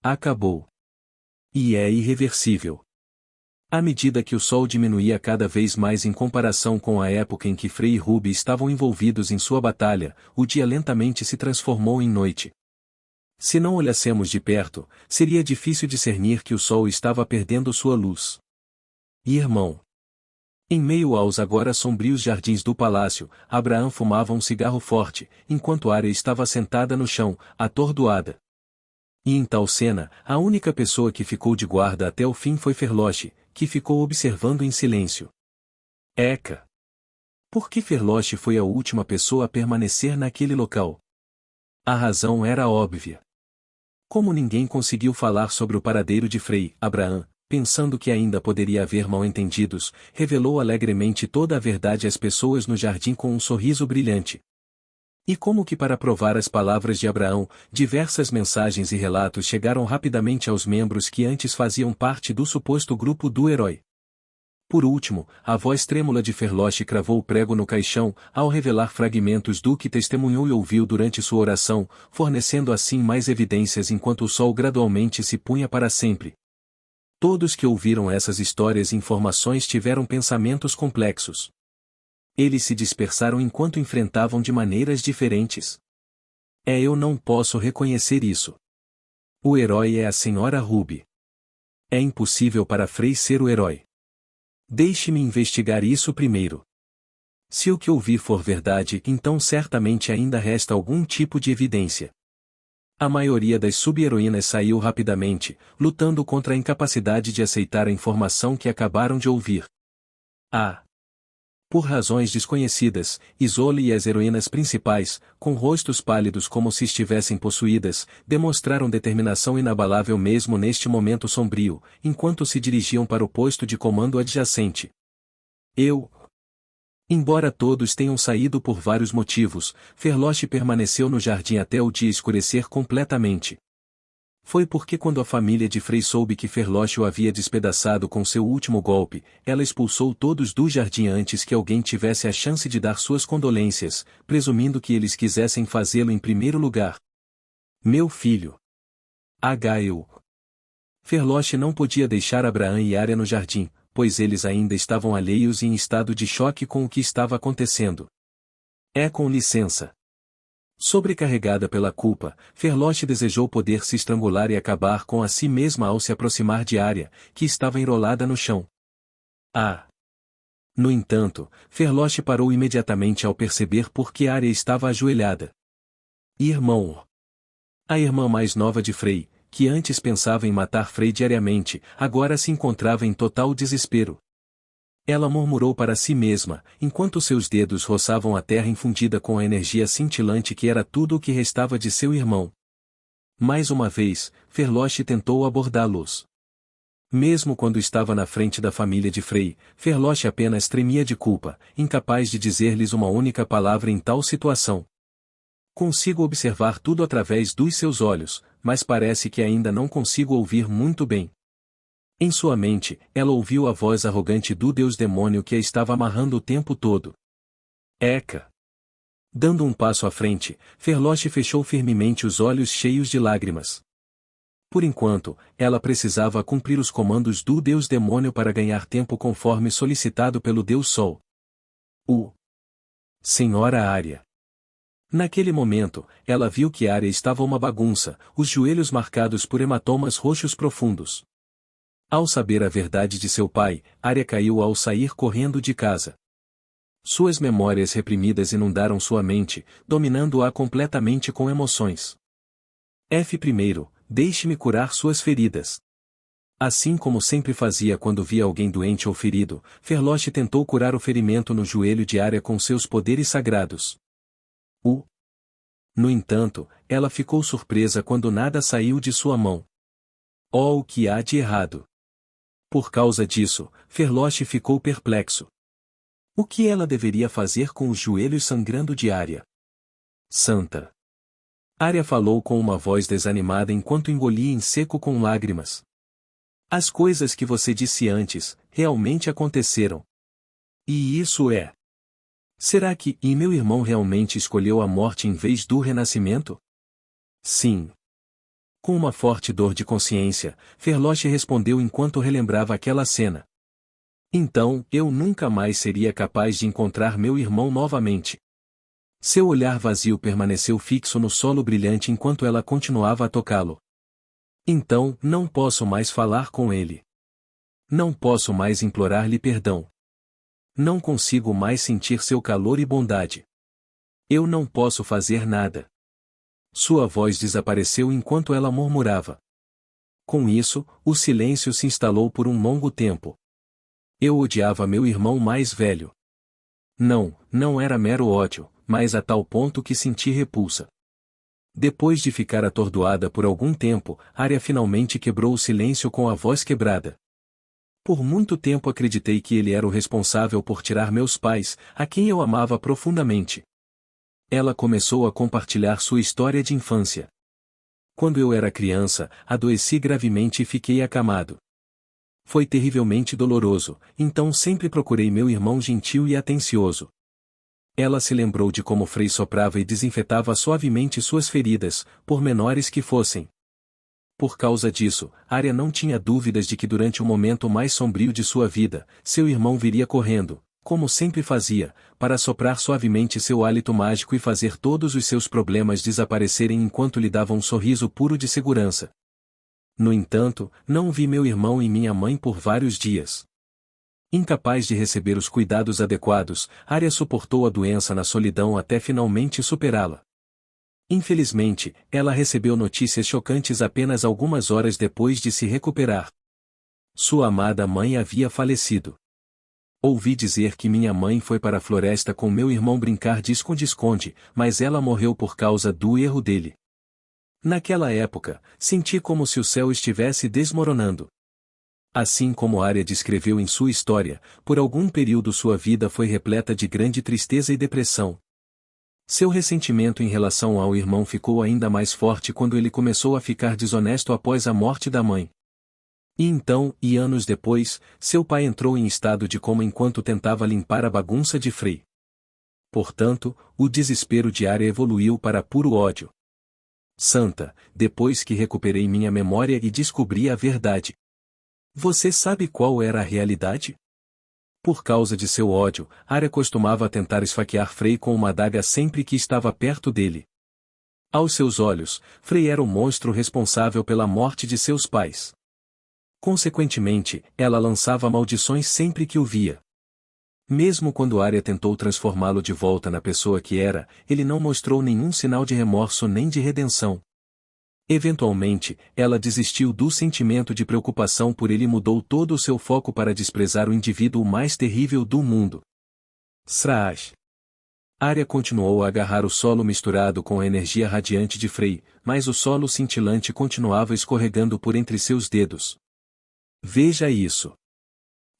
Acabou. E é irreversível. À medida que o sol diminuía cada vez mais em comparação com a época em que Frei e Ruby estavam envolvidos em sua batalha, o dia lentamente se transformou em noite. Se não olhássemos de perto, seria difícil discernir que o sol estava perdendo sua luz. Irmão. Em meio aos agora sombrios jardins do palácio, Abraão fumava um cigarro forte, enquanto Arya estava sentada no chão, atordoada. E em tal cena, a única pessoa que ficou de guarda até o fim foi Ferloche, que ficou observando em silêncio. Eca! Por que Ferloche foi a última pessoa a permanecer naquele local? A razão era óbvia. Como ninguém conseguiu falar sobre o paradeiro de Frei, Abraão, pensando que ainda poderia haver mal-entendidos, revelou alegremente toda a verdade às pessoas no jardim com um sorriso brilhante. E como que para provar as palavras de Abraão, diversas mensagens e relatos chegaram rapidamente aos membros que antes faziam parte do suposto grupo do herói. Por último, a voz trêmula de Ferloche cravou o prego no caixão, ao revelar fragmentos do que testemunhou e ouviu durante sua oração, fornecendo assim mais evidências enquanto o sol gradualmente se punha para sempre. Todos que ouviram essas histórias e informações tiveram pensamentos complexos. Eles se dispersaram enquanto enfrentavam de maneiras diferentes. Eu não posso reconhecer isso. O herói é a senhora Ruby. É impossível para Frei ser o herói. Deixe-me investigar isso primeiro. Se o que ouvi for verdade, então certamente ainda resta algum tipo de evidência. A maioria das sub-heroínas saiu rapidamente, lutando contra a incapacidade de aceitar a informação que acabaram de ouvir. Por razões desconhecidas, Isolde e as heroínas principais, com rostos pálidos como se estivessem possuídas, demonstraram determinação inabalável mesmo neste momento sombrio, enquanto se dirigiam para o posto de comando adjacente. Embora todos tenham saído por vários motivos, Ferloche permaneceu no jardim até o dia escurecer completamente. Foi porque quando a família de Frei soube que Ferloche o havia despedaçado com seu último golpe, ela expulsou todos do jardim antes que alguém tivesse a chance de dar suas condolências, presumindo que eles quisessem fazê-lo em primeiro lugar. Meu filho. Ferloche não podia deixar Abraão e Arya no jardim, pois eles ainda estavam alheios e em estado de choque com o que estava acontecendo. Com licença. Sobrecarregada pela culpa, Ferloche desejou poder se estrangular e acabar com a si mesma ao se aproximar de Arya, que estava enrolada no chão. No entanto, Ferloche parou imediatamente ao perceber por que Arya estava ajoelhada. Irmão. A irmã mais nova de Frei, que antes pensava em matar Frei diariamente, agora se encontrava em total desespero. Ela murmurou para si mesma, enquanto seus dedos roçavam a terra infundida com a energia cintilante que era tudo o que restava de seu irmão. Mais uma vez, Ferloche tentou abordá-los. Mesmo quando estava na frente da família de Frei, Ferloche apenas tremia de culpa, incapaz de dizer-lhes uma única palavra em tal situação. Consigo observar tudo através dos seus olhos, mas parece que ainda não consigo ouvir muito bem. Em sua mente, ela ouviu a voz arrogante do deus-demônio que a estava amarrando o tempo todo. Eca! Dando um passo à frente, Ferloche fechou firmemente os olhos cheios de lágrimas. Por enquanto, ela precisava cumprir os comandos do deus-demônio para ganhar tempo conforme solicitado pelo Deus Sol. Senhora Arya. Naquele momento, ela viu que Arya estava uma bagunça, os joelhos marcados por hematomas roxos profundos. Ao saber a verdade de seu pai, Arya caiu ao sair correndo de casa. Suas memórias reprimidas inundaram sua mente, dominando-a completamente com emoções. Primeiro, deixe-me curar suas feridas. Assim como sempre fazia quando via alguém doente ou ferido, Ferloche tentou curar o ferimento no joelho de Arya com seus poderes sagrados. No entanto, ela ficou surpresa quando nada saiu de sua mão. O que há de errado? Por causa disso, Ferloche ficou perplexo. O que ela deveria fazer com os joelhos sangrando de Arya? Santa. Arya falou com uma voz desanimada enquanto engolia em seco com lágrimas. As coisas que você disse antes, realmente aconteceram. E isso é. Será que meu irmão realmente escolheu a morte em vez do renascimento? Sim. Com uma forte dor de consciência, Ferloche respondeu enquanto relembrava aquela cena. Então, eu nunca mais seria capaz de encontrar meu irmão novamente. Seu olhar vazio permaneceu fixo no solo brilhante enquanto ela continuava a tocá-lo. Então, não posso mais falar com ele. Não posso mais implorar-lhe perdão. Não consigo mais sentir seu calor e bondade. Eu não posso fazer nada. Sua voz desapareceu enquanto ela murmurava. Com isso, o silêncio se instalou por um longo tempo. Eu odiava meu irmão mais velho. Não era mero ódio, mas a tal ponto que senti repulsa. Depois de ficar atordoada por algum tempo, Arya finalmente quebrou o silêncio com a voz quebrada. Por muito tempo acreditei que ele era o responsável por tirar meus pais, a quem eu amava profundamente. Ela começou a compartilhar sua história de infância. Quando eu era criança, adoeci gravemente e fiquei acamado. Foi terrivelmente doloroso, então sempre procurei meu irmão gentil e atencioso. Ela se lembrou de como Frei soprava e desinfetava suavemente suas feridas, por menores que fossem. Por causa disso, Arya não tinha dúvidas de que durante o momento mais sombrio de sua vida, seu irmão viria correndo, como sempre fazia, para soprar suavemente seu hálito mágico e fazer todos os seus problemas desaparecerem enquanto lhe dava um sorriso puro de segurança. No entanto, não vi meu irmão e minha mãe por vários dias. Incapaz de receber os cuidados adequados, Arya suportou a doença na solidão até finalmente superá-la. Infelizmente, ela recebeu notícias chocantes apenas algumas horas depois de se recuperar. Sua amada mãe havia falecido. Ouvi dizer que minha mãe foi para a floresta com meu irmão brincar de esconde-esconde, mas ela morreu por causa do erro dele. Naquela época, senti como se o céu estivesse desmoronando. Assim como Arya descreveu em sua história, por algum período sua vida foi repleta de grande tristeza e depressão. Seu ressentimento em relação ao irmão ficou ainda mais forte quando ele começou a ficar desonesto após a morte da mãe. E então, anos depois, seu pai entrou em estado de coma enquanto tentava limpar a bagunça de Frei. Portanto, o desespero de Arya evoluiu para puro ódio. Santa, depois que recuperei minha memória e descobri a verdade. Você sabe qual era a realidade? Por causa de seu ódio, Arya costumava tentar esfaquear Frei com uma adaga sempre que estava perto dele. Aos seus olhos, Frei era o monstro responsável pela morte de seus pais. Consequentemente, ela lançava maldições sempre que o via. Mesmo quando Arya tentou transformá-lo de volta na pessoa que era, ele não mostrou nenhum sinal de remorso nem de redenção. Eventualmente, ela desistiu do sentimento de preocupação por ele e mudou todo o seu foco para desprezar o indivíduo mais terrível do mundo. Sraaj. Arya continuou a agarrar o solo misturado com a energia radiante de Frei, mas o solo cintilante continuava escorregando por entre seus dedos. Veja isso.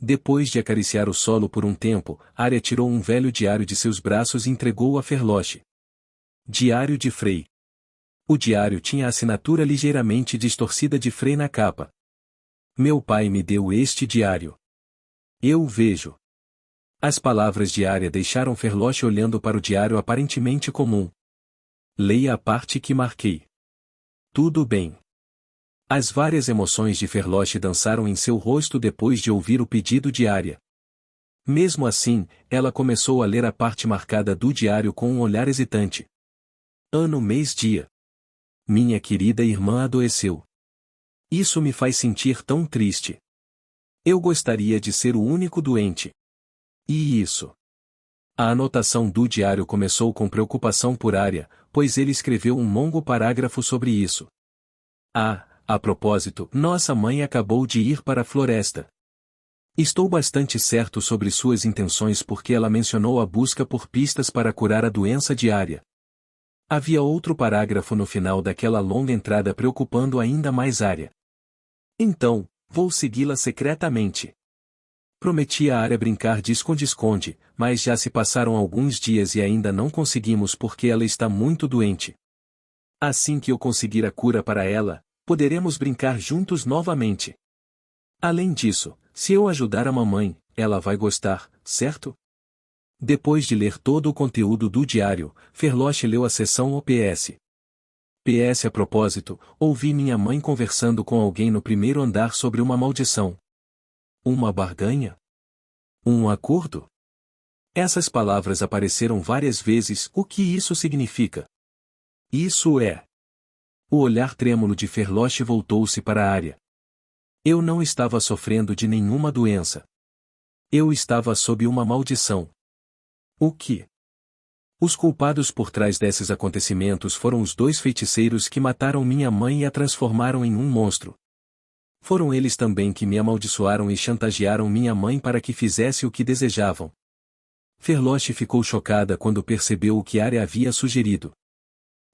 Depois de acariciar o solo por um tempo, Arya tirou um velho diário de seus braços e entregou-o a Ferloche. Diário de Frei. O diário tinha a assinatura ligeiramente distorcida de Frei na capa. Meu pai me deu este diário. Eu o vejo. As palavras de Arya deixaram Ferloche olhando para o diário aparentemente comum. Leia a parte que marquei. Tudo bem. As várias emoções de Ferloche dançaram em seu rosto depois de ouvir o pedido de Arya. Mesmo assim, ela começou a ler a parte marcada do diário com um olhar hesitante. Ano, mês, dia. Minha querida irmã adoeceu. Isso me faz sentir tão triste. Eu gostaria de ser o único doente. E isso. A anotação do diário começou com preocupação por Arya, pois ele escreveu um longo parágrafo sobre isso. A propósito, nossa mãe acabou de ir para a floresta. Estou bastante certo sobre suas intenções porque ela mencionou a busca por pistas para curar a doença de Arya. Havia outro parágrafo no final daquela longa entrada preocupando ainda mais Arya. Então, vou segui-la secretamente. Prometi a Arya brincar de esconde-esconde, mas já se passaram alguns dias e ainda não conseguimos porque ela está muito doente. Assim que eu conseguir a cura para ela, poderemos brincar juntos novamente. Além disso, se eu ajudar a mamãe, ela vai gostar, certo? Depois de ler todo o conteúdo do diário, Ferloche leu a seção OPS. PS a propósito, ouvi minha mãe conversando com alguém no primeiro andar sobre uma maldição. Uma barganha? Um acordo? Essas palavras apareceram várias vezes. O que isso significa? Isso é. O olhar trêmulo de Ferloche voltou-se para a área. Eu não estava sofrendo de nenhuma doença. Eu estava sob uma maldição. O que? Os culpados por trás desses acontecimentos foram os dois feiticeiros que mataram minha mãe e a transformaram em um monstro. Foram eles também que me amaldiçoaram e chantagearam minha mãe para que fizesse o que desejavam. Ferloche ficou chocada quando percebeu o que Arya havia sugerido.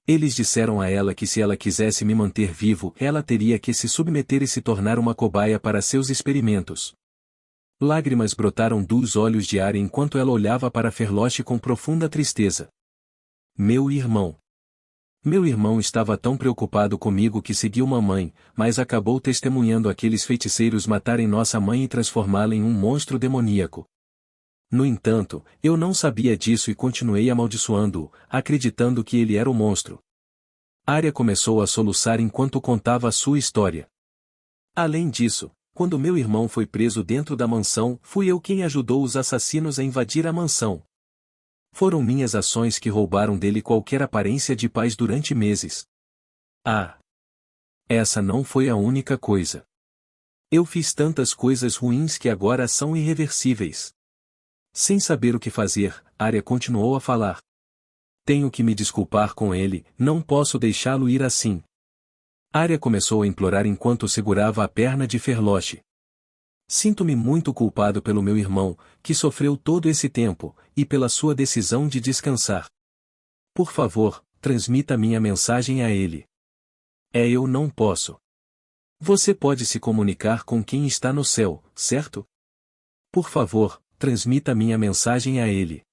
Eles disseram a ela que se ela quisesse me manter vivo, ela teria que se submeter e se tornar uma cobaia para seus experimentos. Lágrimas brotaram dos olhos de Arya enquanto ela olhava para Ferloche com profunda tristeza. Meu irmão. Meu irmão estava tão preocupado comigo que seguiu mamãe, mas acabou testemunhando aqueles feiticeiros matarem nossa mãe e transformá-la em um monstro demoníaco. No entanto, eu não sabia disso e continuei amaldiçoando-o, acreditando que ele era o monstro. Arya começou a soluçar enquanto contava a sua história. Além disso, quando meu irmão foi preso dentro da mansão, fui eu quem ajudou os assassinos a invadir a mansão. Foram minhas ações que roubaram dele qualquer aparência de paz durante meses. Ah! Essa não foi a única coisa. Eu fiz tantas coisas ruins que agora são irreversíveis. Sem saber o que fazer, Arya continuou a falar. Tenho que me desculpar com ele, não posso deixá-lo ir assim. Arya começou a implorar enquanto segurava a perna de Ferloche. Sinto-me muito culpado pelo meu irmão, que sofreu todo esse tempo, e pela sua decisão de descansar. Por favor, transmita minha mensagem a ele. Eu não posso. Você pode se comunicar com quem está no céu, certo? Por favor, transmita minha mensagem a ele.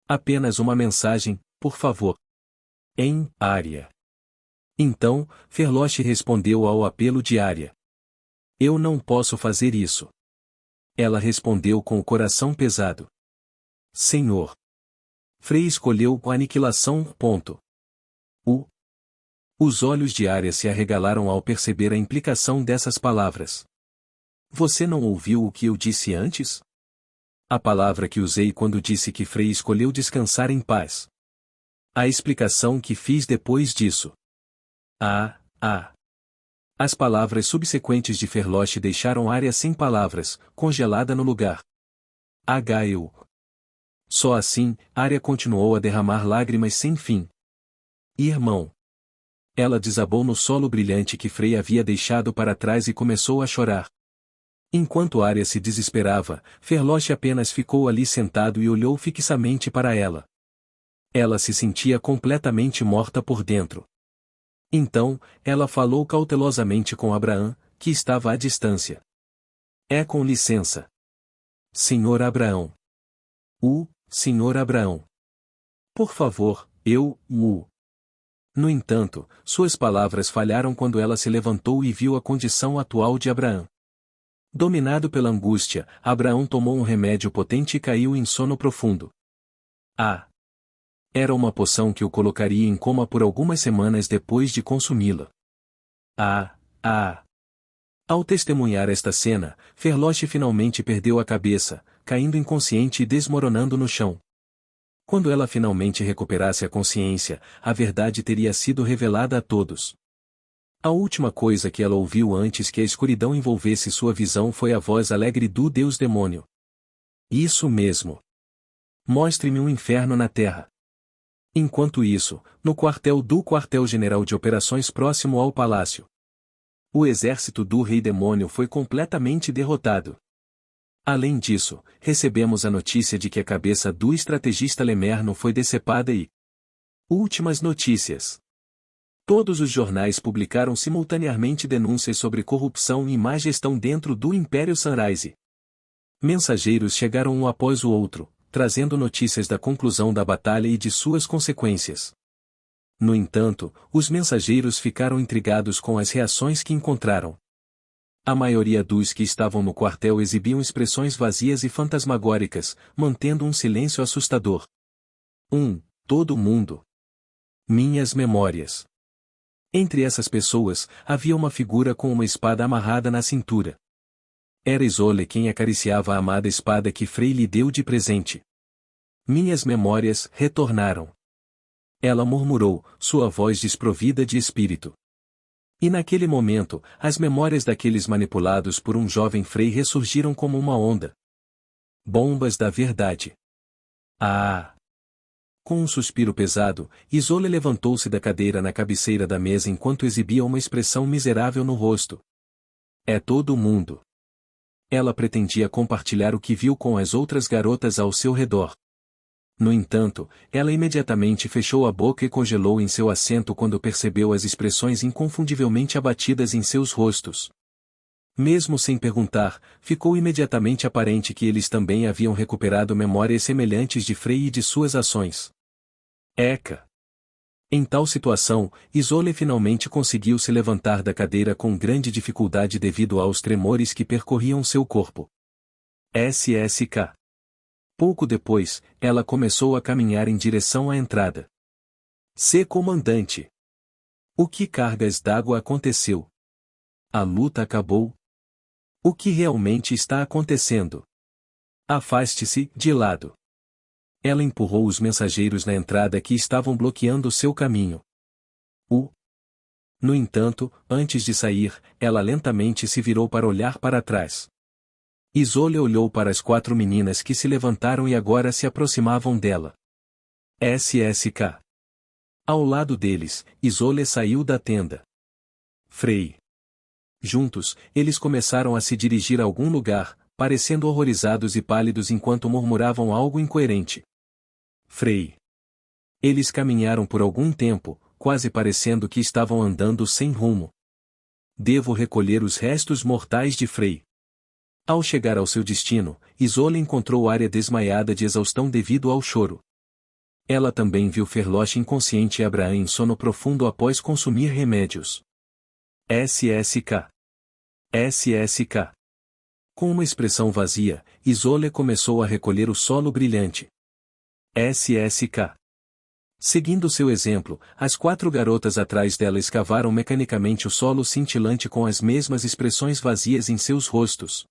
Apenas uma mensagem, por favor. Em Arya. Então, Ferloche respondeu ao apelo de Arya. Eu não posso fazer isso. Ela respondeu com o coração pesado. Senhor. Frey escolheu a aniquilação. Os olhos de Arya se arregalaram ao perceber a implicação dessas palavras. Você não ouviu o que eu disse antes? A palavra que usei quando disse que Frey escolheu descansar em paz. A explicação que fiz depois disso. As palavras subsequentes de Ferloche deixaram Arya sem palavras, congelada no lugar. Eu. Só assim, Arya continuou a derramar lágrimas sem fim. Irmão. Ela desabou no solo brilhante que Frey havia deixado para trás e começou a chorar. Enquanto Arya se desesperava, Ferloche apenas ficou ali sentado e olhou fixamente para ela. Ela se sentia completamente morta por dentro. Então, ela falou cautelosamente com Abraão, que estava à distância. Com licença. Senhor Abraão. Senhor Abraão. Por favor, No entanto, suas palavras falharam quando ela se levantou e viu a condição atual de Abraão. Dominado pela angústia, Abraão tomou um remédio potente e caiu em sono profundo. Era uma poção que o colocaria em coma por algumas semanas depois de consumi-la. Ao testemunhar esta cena, Ferloche finalmente perdeu a cabeça, caindo inconsciente e desmoronando no chão. Quando ela finalmente recuperasse a consciência, a verdade teria sido revelada a todos. A última coisa que ela ouviu antes que a escuridão envolvesse sua visão foi a voz alegre do Deus Demônio. Isso mesmo. Mostre-me um inferno na Terra. Enquanto isso, no quartel do Quartel-General de Operações próximo ao palácio, o exército do Rei Demônio foi completamente derrotado. Além disso, recebemos a notícia de que a cabeça do estrategista Lemerno foi decepada e... Últimas notícias. Todos os jornais publicaram simultaneamente denúncias sobre corrupção e má gestão dentro do Império Sunrise. Mensageiros chegaram um após o outro, trazendo notícias da conclusão da batalha e de suas consequências. No entanto, os mensageiros ficaram intrigados com as reações que encontraram. A maioria dos que estavam no quartel exibiam expressões vazias e fantasmagóricas, mantendo um silêncio assustador. Todo mundo. Minhas memórias. Entre essas pessoas, havia uma figura com uma espada amarrada na cintura. Era Isolde quem acariciava a amada espada que Frei lhe deu de presente. Minhas memórias retornaram. Ela murmurou, sua voz desprovida de espírito. E naquele momento, as memórias daqueles manipulados por um jovem Frei ressurgiram como uma onda. Bombas da verdade. Ah! Com um suspiro pesado, Isolde levantou-se da cadeira na cabeceira da mesa enquanto exibia uma expressão miserável no rosto. É todo mundo. Ela pretendia compartilhar o que viu com as outras garotas ao seu redor. No entanto, ela imediatamente fechou a boca e congelou em seu assento quando percebeu as expressões inconfundivelmente abatidas em seus rostos. Mesmo sem perguntar, ficou imediatamente aparente que eles também haviam recuperado memórias semelhantes de Frei e de suas ações. Eca! Em tal situação, Isolde finalmente conseguiu se levantar da cadeira com grande dificuldade devido aos tremores que percorriam seu corpo. SSK. Pouco depois, ela começou a caminhar em direção à entrada. Comandante. O que cargas d'água aconteceu? A luta acabou? O que realmente está acontecendo? Afaste-se, de lado. Ela empurrou os mensageiros na entrada que estavam bloqueando seu caminho. No entanto, antes de sair, ela lentamente se virou para olhar para trás. Isolde olhou para as 4 meninas que se levantaram e agora se aproximavam dela. SSK. Ao lado deles, Isolde saiu da tenda. Frei. Juntos, eles começaram a se dirigir a algum lugar, parecendo horrorizados e pálidos enquanto murmuravam algo incoerente. Frei. Eles caminharam por algum tempo, quase parecendo que estavam andando sem rumo. Devo recolher os restos mortais de Frei. Ao chegar ao seu destino, Isolde encontrou Arya desmaiada de exaustão devido ao choro. Ela também viu Ferloche inconsciente e Abraham em sono profundo após consumir remédios. SSK. SSK. Com uma expressão vazia, Isolde começou a recolher o solo brilhante. SSK. Seguindo seu exemplo, as 4 garotas atrás dela escavaram mecanicamente o solo cintilante com as mesmas expressões vazias em seus rostos.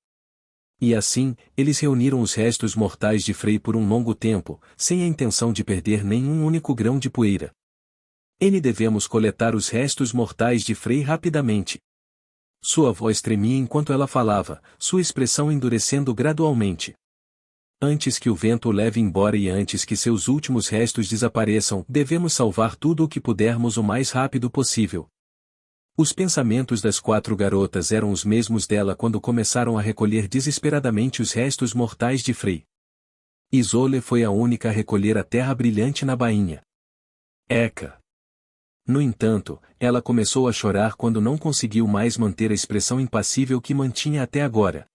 E assim, eles reuniram os restos mortais de Frei por um longo tempo, sem a intenção de perder nenhum único grão de poeira. Devemos coletar os restos mortais de Frei rapidamente. Sua voz tremia enquanto ela falava, sua expressão endurecendo gradualmente. Antes que o vento o leve embora e antes que seus últimos restos desapareçam, devemos salvar tudo o que pudermos o mais rápido possível. Os pensamentos das 4 garotas eram os mesmos dela quando começaram a recolher desesperadamente os restos mortais de Frei. Isolde foi a única a recolher a terra brilhante na bainha. Eca! No entanto, ela começou a chorar quando não conseguiu mais manter a expressão impassível que mantinha até agora.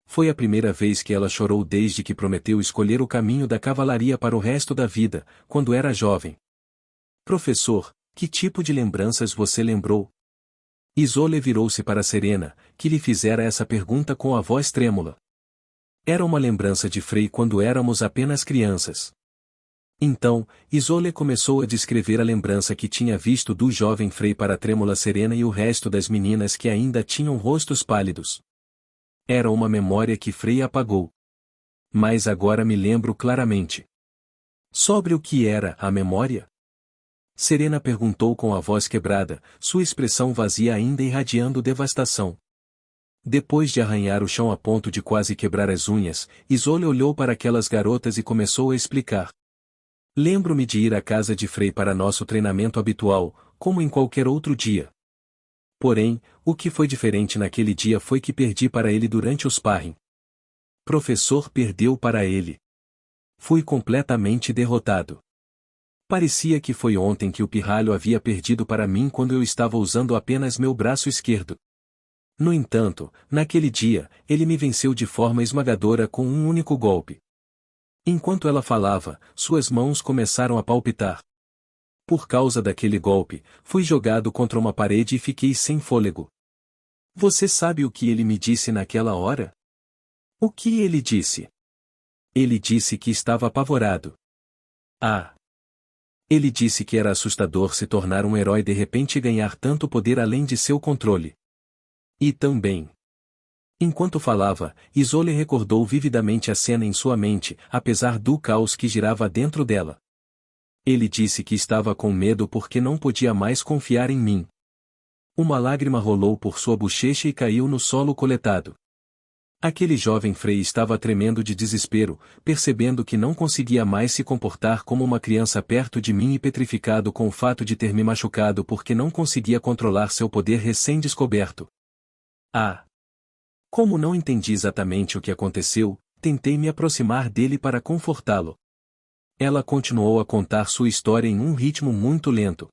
Foi a primeira vez que ela chorou desde que prometeu escolher o caminho da cavalaria para o resto da vida, quando era jovem. Professor, que tipo de lembranças você lembrou? Isolde virou-se para Serena, que lhe fizera essa pergunta com a voz trêmula. Era uma lembrança de Frei quando éramos apenas crianças. Então, Isolde começou a descrever a lembrança que tinha visto do jovem Frei para a trêmula Serena e o resto das meninas que ainda tinham rostos pálidos. Era uma memória que Frei apagou. Mas agora me lembro claramente. Sobre o que era a memória? Serena perguntou com a voz quebrada, sua expressão vazia ainda irradiando devastação. Depois de arranhar o chão a ponto de quase quebrar as unhas, Isolde olhou para aquelas garotas e começou a explicar. Lembro-me de ir à casa de Frei para nosso treinamento habitual, como em qualquer outro dia. Porém, o que foi diferente naquele dia foi que perdi para ele durante o sparring. Professor perdeu para ele. Fui completamente derrotado. Parecia que foi ontem que o pirralho havia perdido para mim quando eu estava usando apenas meu braço esquerdo. No entanto, naquele dia, ele me venceu de forma esmagadora com um único golpe. Enquanto ela falava, suas mãos começaram a palpitar. Por causa daquele golpe, fui jogado contra uma parede e fiquei sem fôlego. Você sabe o que ele me disse naquela hora? O que ele disse? Ele disse que estava apavorado. Ah! Ele disse que era assustador se tornar um herói de repente e ganhar tanto poder além de seu controle. E também. Enquanto falava, Isolde recordou vividamente a cena em sua mente, apesar do caos que girava dentro dela. Ele disse que estava com medo porque não podia mais confiar em mim. Uma lágrima rolou por sua bochecha e caiu no solo coletado. Aquele jovem Frei estava tremendo de desespero, percebendo que não conseguia mais se comportar como uma criança perto de mim e petrificado com o fato de ter me machucado porque não conseguia controlar seu poder recém-descoberto. Ah! Como não entendi exatamente o que aconteceu, tentei me aproximar dele para confortá-lo. Ela continuou a contar sua história em um ritmo muito lento.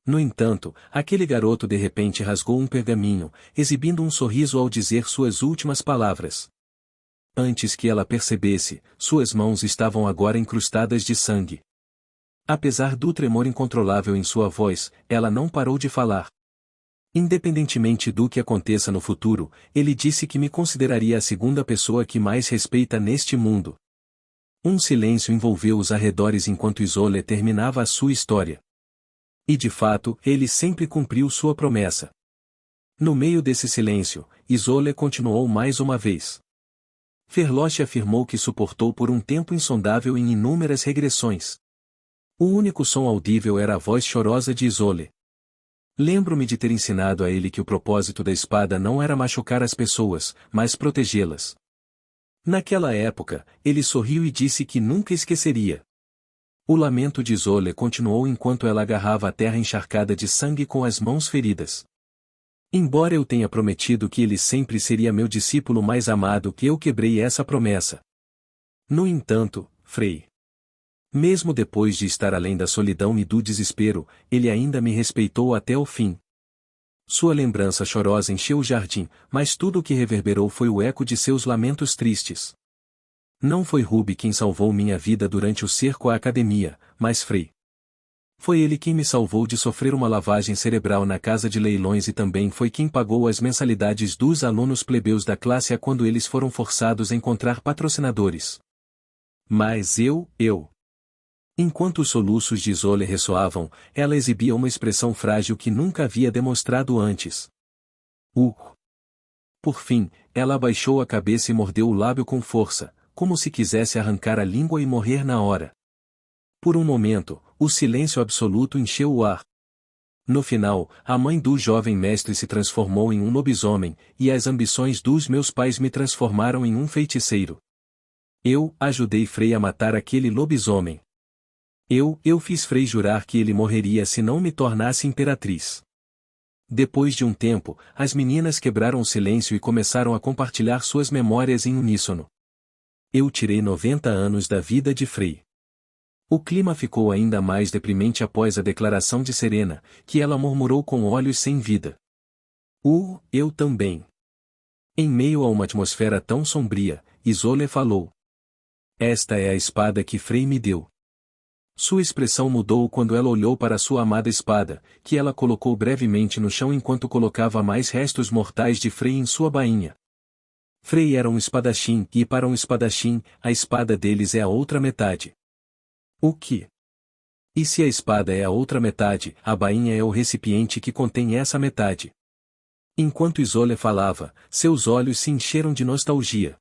No entanto, aquele garoto de repente rasgou um pergaminho, exibindo um sorriso ao dizer suas últimas palavras. Antes que ela percebesse, suas mãos estavam agora incrustadas de sangue. Apesar do tremor incontrolável em sua voz, ela não parou de falar. Independentemente do que aconteça no futuro, ele disse que me consideraria a segunda pessoa que mais respeita neste mundo. Um silêncio envolveu os arredores enquanto Isolde terminava a sua história. E de fato, ele sempre cumpriu sua promessa. No meio desse silêncio, Isolde continuou mais uma vez. Ferloche afirmou que suportou por um tempo insondável em inúmeras regressões. O único som audível era a voz chorosa de Isolde. Lembro-me de ter ensinado a ele que o propósito da espada não era machucar as pessoas, mas protegê-las. Naquela época, ele sorriu e disse que nunca esqueceria. O lamento de Isolde continuou enquanto ela agarrava a terra encharcada de sangue com as mãos feridas. Embora eu tenha prometido que ele sempre seria meu discípulo mais amado, que eu quebrei essa promessa. No entanto, Frei. Mesmo depois de estar além da solidão e do desespero, ele ainda me respeitou até o fim. Sua lembrança chorosa encheu o jardim, mas tudo o que reverberou foi o eco de seus lamentos tristes. Não foi Ruby quem salvou minha vida durante o cerco à academia, mas Frei. Foi ele quem me salvou de sofrer uma lavagem cerebral na casa de leilões e também foi quem pagou as mensalidades dos alunos plebeus da classe A quando eles foram forçados a encontrar patrocinadores. Mas eu. Enquanto os soluços de Isolde ressoavam, ela exibia uma expressão frágil que nunca havia demonstrado antes. Por fim, ela abaixou a cabeça e mordeu o lábio com força, como se quisesse arrancar a língua e morrer na hora. Por um momento, o silêncio absoluto encheu o ar. No final, a mãe do jovem mestre se transformou em um lobisomem, e as ambições dos meus pais me transformaram em um feiticeiro. Eu ajudei Frei a matar aquele lobisomem. Eu fiz Frei jurar que ele morreria se não me tornasse imperatriz. Depois de um tempo, as meninas quebraram o silêncio e começaram a compartilhar suas memórias em uníssono. Eu tirei 90 anos da vida de Frei. O clima ficou ainda mais deprimente após a declaração de Serena, que ela murmurou com olhos sem vida. Eu também. Em meio a uma atmosfera tão sombria, Isolde falou. Esta é a espada que Frei me deu. Sua expressão mudou quando ela olhou para sua amada espada, que ela colocou brevemente no chão enquanto colocava mais restos mortais de Frei em sua bainha. Frei era um espadachim, e para um espadachim, a espada deles é a outra metade. O que? E se a espada é a outra metade, a bainha é o recipiente que contém essa metade. Enquanto Isolde falava, seus olhos se encheram de nostalgia.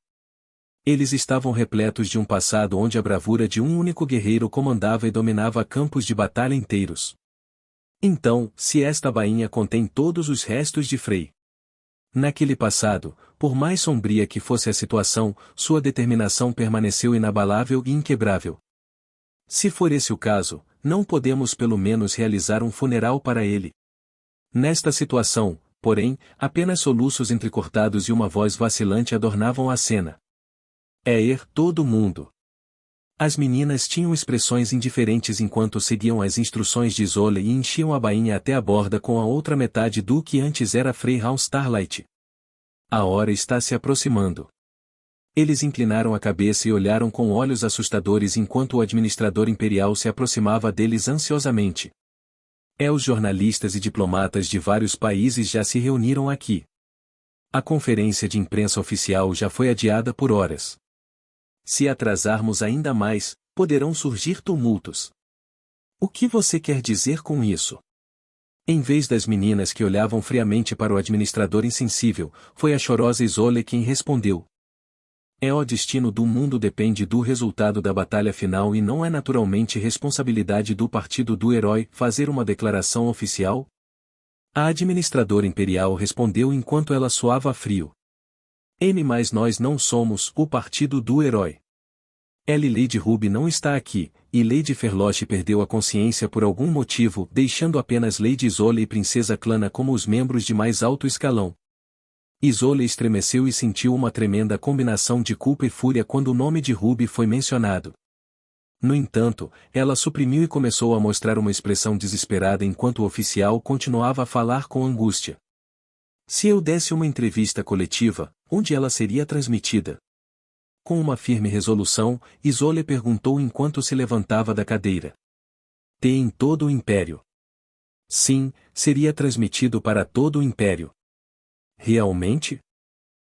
Eles estavam repletos de um passado onde a bravura de um único guerreiro comandava e dominava campos de batalha inteiros. Então, se esta bainha contém todos os restos de Frei. Naquele passado, por mais sombria que fosse a situação, sua determinação permaneceu inabalável e inquebrável. Se for esse o caso, não podemos pelo menos realizar um funeral para ele. Nesta situação, porém, apenas soluços entrecortados e uma voz vacilante adornavam a cena. Todo mundo. As meninas tinham expressões indiferentes enquanto seguiam as instruções de Isolde e enchiam a bainha até a borda com a outra metade do que antes era Frei Hall Starlight. A hora está se aproximando. Eles inclinaram a cabeça e olharam com olhos assustadores enquanto o administrador imperial se aproximava deles ansiosamente. Os jornalistas e diplomatas de vários países já se reuniram aqui. A conferência de imprensa oficial já foi adiada por horas. Se atrasarmos ainda mais, poderão surgir tumultos. O que você quer dizer com isso? Em vez das meninas que olhavam friamente para o administrador insensível, foi a chorosa Isolde quem respondeu. O destino do mundo depende do resultado da batalha final e não é naturalmente responsabilidade do partido do herói fazer uma declaração oficial? A administradora imperial respondeu enquanto ela suava frio. Mas nós não somos o partido do herói. Lady Ruby não está aqui, e Lady Ferloche perdeu a consciência por algum motivo, deixando apenas Lady Isolde e Princesa Clana como os membros de mais alto escalão. Isolde estremeceu e sentiu uma tremenda combinação de culpa e fúria quando o nome de Ruby foi mencionado. No entanto, ela suprimiu e começou a mostrar uma expressão desesperada enquanto o oficial continuava a falar com angústia. Se eu desse uma entrevista coletiva, onde ela seria transmitida? Com uma firme resolução, Isolde perguntou enquanto se levantava da cadeira. Em todo o Império. Sim, seria transmitido para todo o Império. Realmente?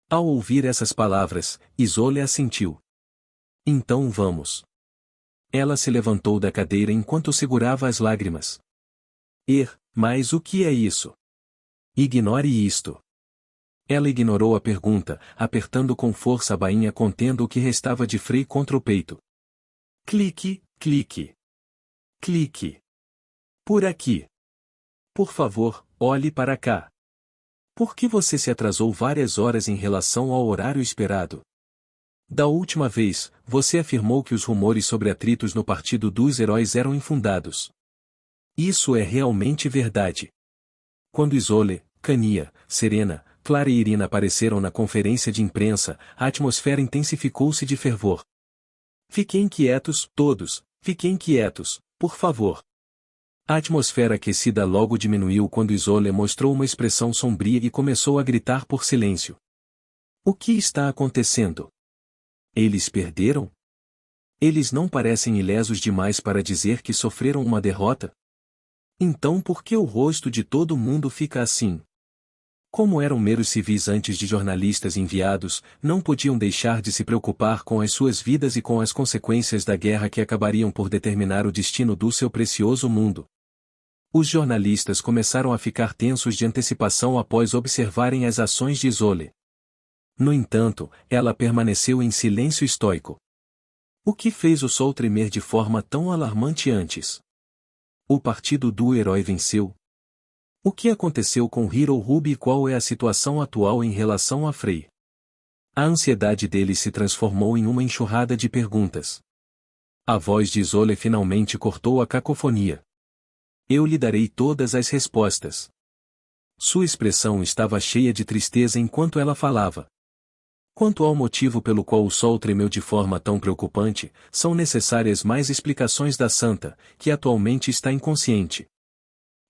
Ao ouvir essas palavras, Isolde assentiu. Então vamos. Ela se levantou da cadeira enquanto segurava as lágrimas. Mas o que é isso? Ignore isto. Ela ignorou a pergunta, apertando com força a bainha contendo o que restava de Frei contra o peito. Clique, clique. Clique. Por aqui. Por favor, olhe para cá. Por que você se atrasou várias horas em relação ao horário esperado? Da última vez, você afirmou que os rumores sobre atritos no Partido dos Heróis eram infundados. Isso é realmente verdade. Quando Isolde, Cania, Serena, Clara e Irina apareceram na conferência de imprensa, a atmosfera intensificou-se de fervor. Fiquem quietos, todos, fiquem quietos, por favor. A atmosfera aquecida logo diminuiu quando Isolde mostrou uma expressão sombria e começou a gritar por silêncio. O que está acontecendo? Eles perderam? Eles não parecem ilesos demais para dizer que sofreram uma derrota? Então por que o rosto de todo mundo fica assim? Como eram meros civis antes de jornalistas enviados, não podiam deixar de se preocupar com as suas vidas e com as consequências da guerra que acabariam por determinar o destino do seu precioso mundo. Os jornalistas começaram a ficar tensos de antecipação após observarem as ações de Isolde. No entanto, ela permaneceu em silêncio estoico. O que fez o sol tremer de forma tão alarmante antes? O partido do herói venceu? O que aconteceu com Hiro Ruby e qual é a situação atual em relação a Frei? A ansiedade dele se transformou em uma enxurrada de perguntas. A voz de Isolde finalmente cortou a cacofonia. Eu lhe darei todas as respostas. Sua expressão estava cheia de tristeza enquanto ela falava. Quanto ao motivo pelo qual o sol tremeu de forma tão preocupante, são necessárias mais explicações da santa, que atualmente está inconsciente.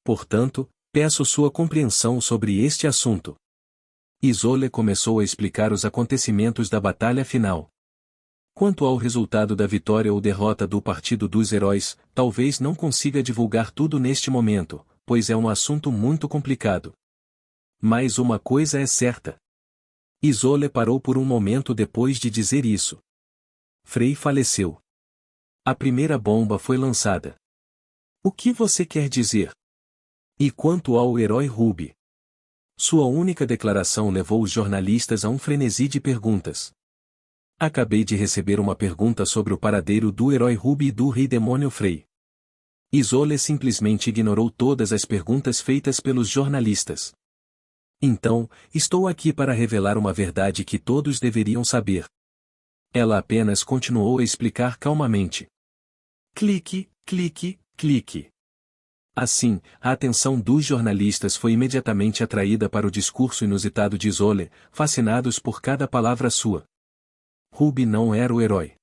Portanto, peço sua compreensão sobre este assunto. Isolde começou a explicar os acontecimentos da batalha final. Quanto ao resultado da vitória ou derrota do Partido dos Heróis, talvez não consiga divulgar tudo neste momento, pois é um assunto muito complicado. Mas uma coisa é certa. Isolde parou por um momento depois de dizer isso. Frei faleceu. A primeira bomba foi lançada. O que você quer dizer? E quanto ao herói Ruby? Sua única declaração levou os jornalistas a um frenesi de perguntas. Acabei de receber uma pergunta sobre o paradeiro do herói Ruby e do rei demônio Frei. Isolde simplesmente ignorou todas as perguntas feitas pelos jornalistas. Então, estou aqui para revelar uma verdade que todos deveriam saber. Ela apenas continuou a explicar calmamente. Clique, clique, clique. Assim, a atenção dos jornalistas foi imediatamente atraída para o discurso inusitado de Isolde, fascinados por cada palavra sua. Ruby não era o herói.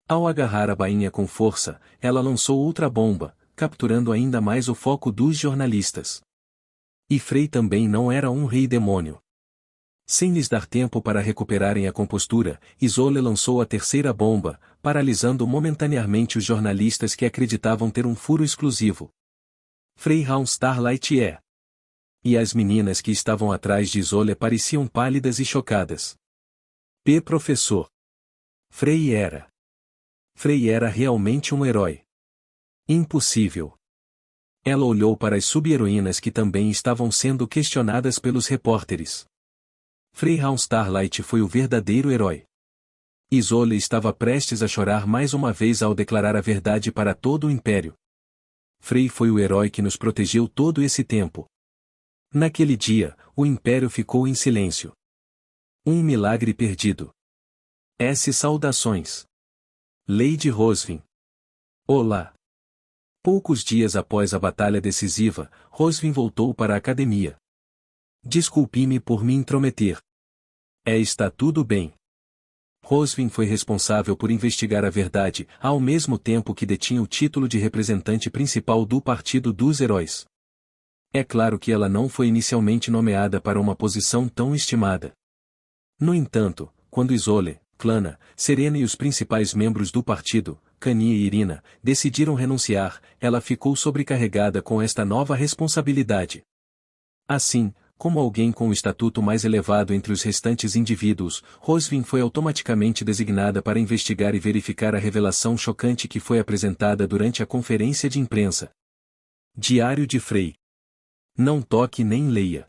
Ao agarrar a bainha com força, ela lançou outra bomba, capturando ainda mais o foco dos jornalistas. E Frei também não era um rei demônio. Sem lhes dar tempo para recuperarem a compostura, Isolde lançou a terceira bomba, paralisando momentaneamente os jornalistas que acreditavam ter um furo exclusivo. Frei Raun Starlight é. E as meninas que estavam atrás de Isolde pareciam pálidas e chocadas. Professor. Frei era realmente um herói. Impossível. Ela olhou para as sub-heroínas que também estavam sendo questionadas pelos repórteres. Freyhaun Starlight foi o verdadeiro herói. Isolde estava prestes a chorar mais uma vez ao declarar a verdade para todo o Império. Frey foi o herói que nos protegeu todo esse tempo. Naquele dia, o Império ficou em silêncio. Um milagre perdido. Saudações. Lady Rosvin. Olá. Poucos dias após a batalha decisiva, Rosvin voltou para a academia. Desculpe-me por me intrometer. Está tudo bem. Rosvin foi responsável por investigar a verdade, ao mesmo tempo que detinha o título de representante principal do Partido dos Heróis. É claro que ela não foi inicialmente nomeada para uma posição tão estimada. No entanto, quando Isolde, Clana, Serena e os principais membros do partido, Kanye e Irina, decidiram renunciar, ela ficou sobrecarregada com esta nova responsabilidade. Assim, como alguém com o estatuto mais elevado entre os restantes indivíduos, Rosvin foi automaticamente designada para investigar e verificar a revelação chocante que foi apresentada durante a conferência de imprensa. Diário de Frey. Não toque nem leia.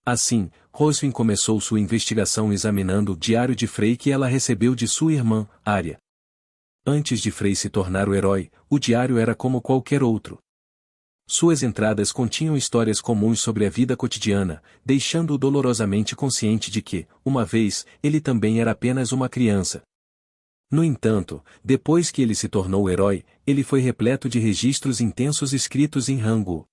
Assim, Rosvin começou sua investigação examinando o diário de Frey que ela recebeu de sua irmã, Arya. Antes de Frey se tornar o herói, o diário era como qualquer outro. Suas entradas continham histórias comuns sobre a vida cotidiana, deixando-o dolorosamente consciente de que, uma vez, ele também era apenas uma criança. No entanto, depois que ele se tornou o herói, ele foi repleto de registros intensos escritos em Hangul.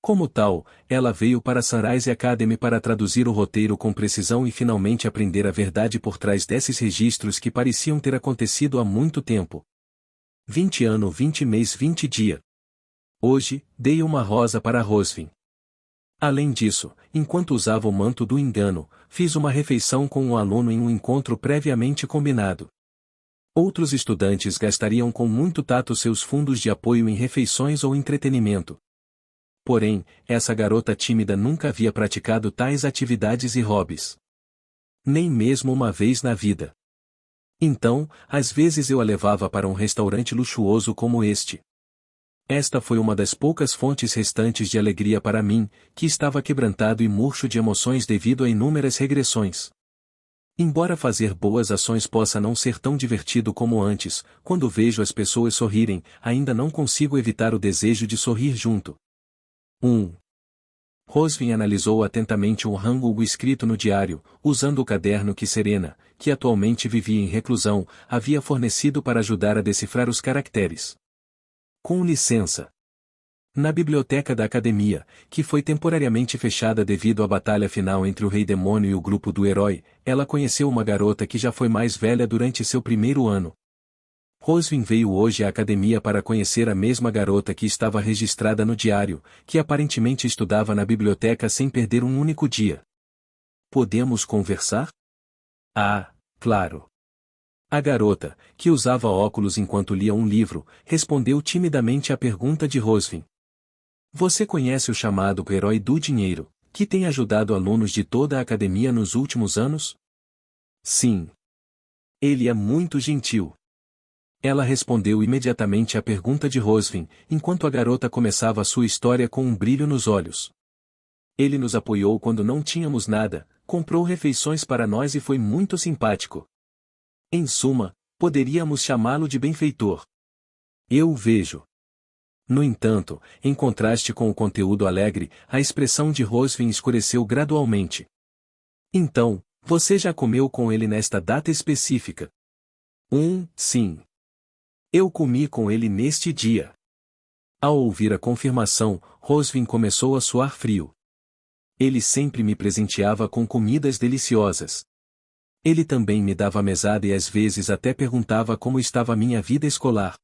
Como tal, ela veio para Sunrise Academy para traduzir o roteiro com precisão e finalmente aprender a verdade por trás desses registros que pareciam ter acontecido há muito tempo. 20 ano 20 mês 20 dia. Hoje, dei uma rosa para Rosvin. Além disso, enquanto usava o manto do engano, fiz uma refeição com um aluno em um encontro previamente combinado. Outros estudantes gastariam com muito tato seus fundos de apoio em refeições ou entretenimento. Porém, essa garota tímida nunca havia praticado tais atividades e hobbies. Nem mesmo uma vez na vida. Então, às vezes eu a levava para um restaurante luxuoso como este. Esta foi uma das poucas fontes restantes de alegria para mim, que estava quebrantado e murcho de emoções devido a inúmeras regressões. Embora fazer boas ações possa não ser tão divertido como antes, quando vejo as pessoas sorrirem, ainda não consigo evitar o desejo de sorrir junto. 1. Rosvin analisou atentamente o Hangul escrito no diário, usando o caderno que Serena, que atualmente vivia em reclusão, havia fornecido para ajudar a decifrar os caracteres. Com licença. Na biblioteca da academia, que foi temporariamente fechada devido à batalha final entre o Rei Demônio e o grupo do herói, ela conheceu uma garota que já foi mais velha durante seu primeiro ano. Rosvin veio hoje à academia para conhecer a mesma garota que estava registrada no diário, que aparentemente estudava na biblioteca sem perder um único dia. Podemos conversar? Ah, claro. A garota, que usava óculos enquanto lia um livro, respondeu timidamente à pergunta de Rosvin. Você conhece o chamado herói do dinheiro, que tem ajudado alunos de toda a academia nos últimos anos? Sim. Ele é muito gentil. Ela respondeu imediatamente à pergunta de Rosvin, enquanto a garota começava sua história com um brilho nos olhos. Ele nos apoiou quando não tínhamos nada, comprou refeições para nós e foi muito simpático. Em suma, poderíamos chamá-lo de benfeitor. Eu o vejo. No entanto, em contraste com o conteúdo alegre, a expressão de Rosvin escureceu gradualmente. Então, você já comeu com ele nesta data específica? Sim. Eu comi com ele neste dia. Ao ouvir a confirmação, Rosvin começou a suar frio. Ele sempre me presenteava com comidas deliciosas. Ele também me dava mesada e às vezes até perguntava como estava minha vida escolar.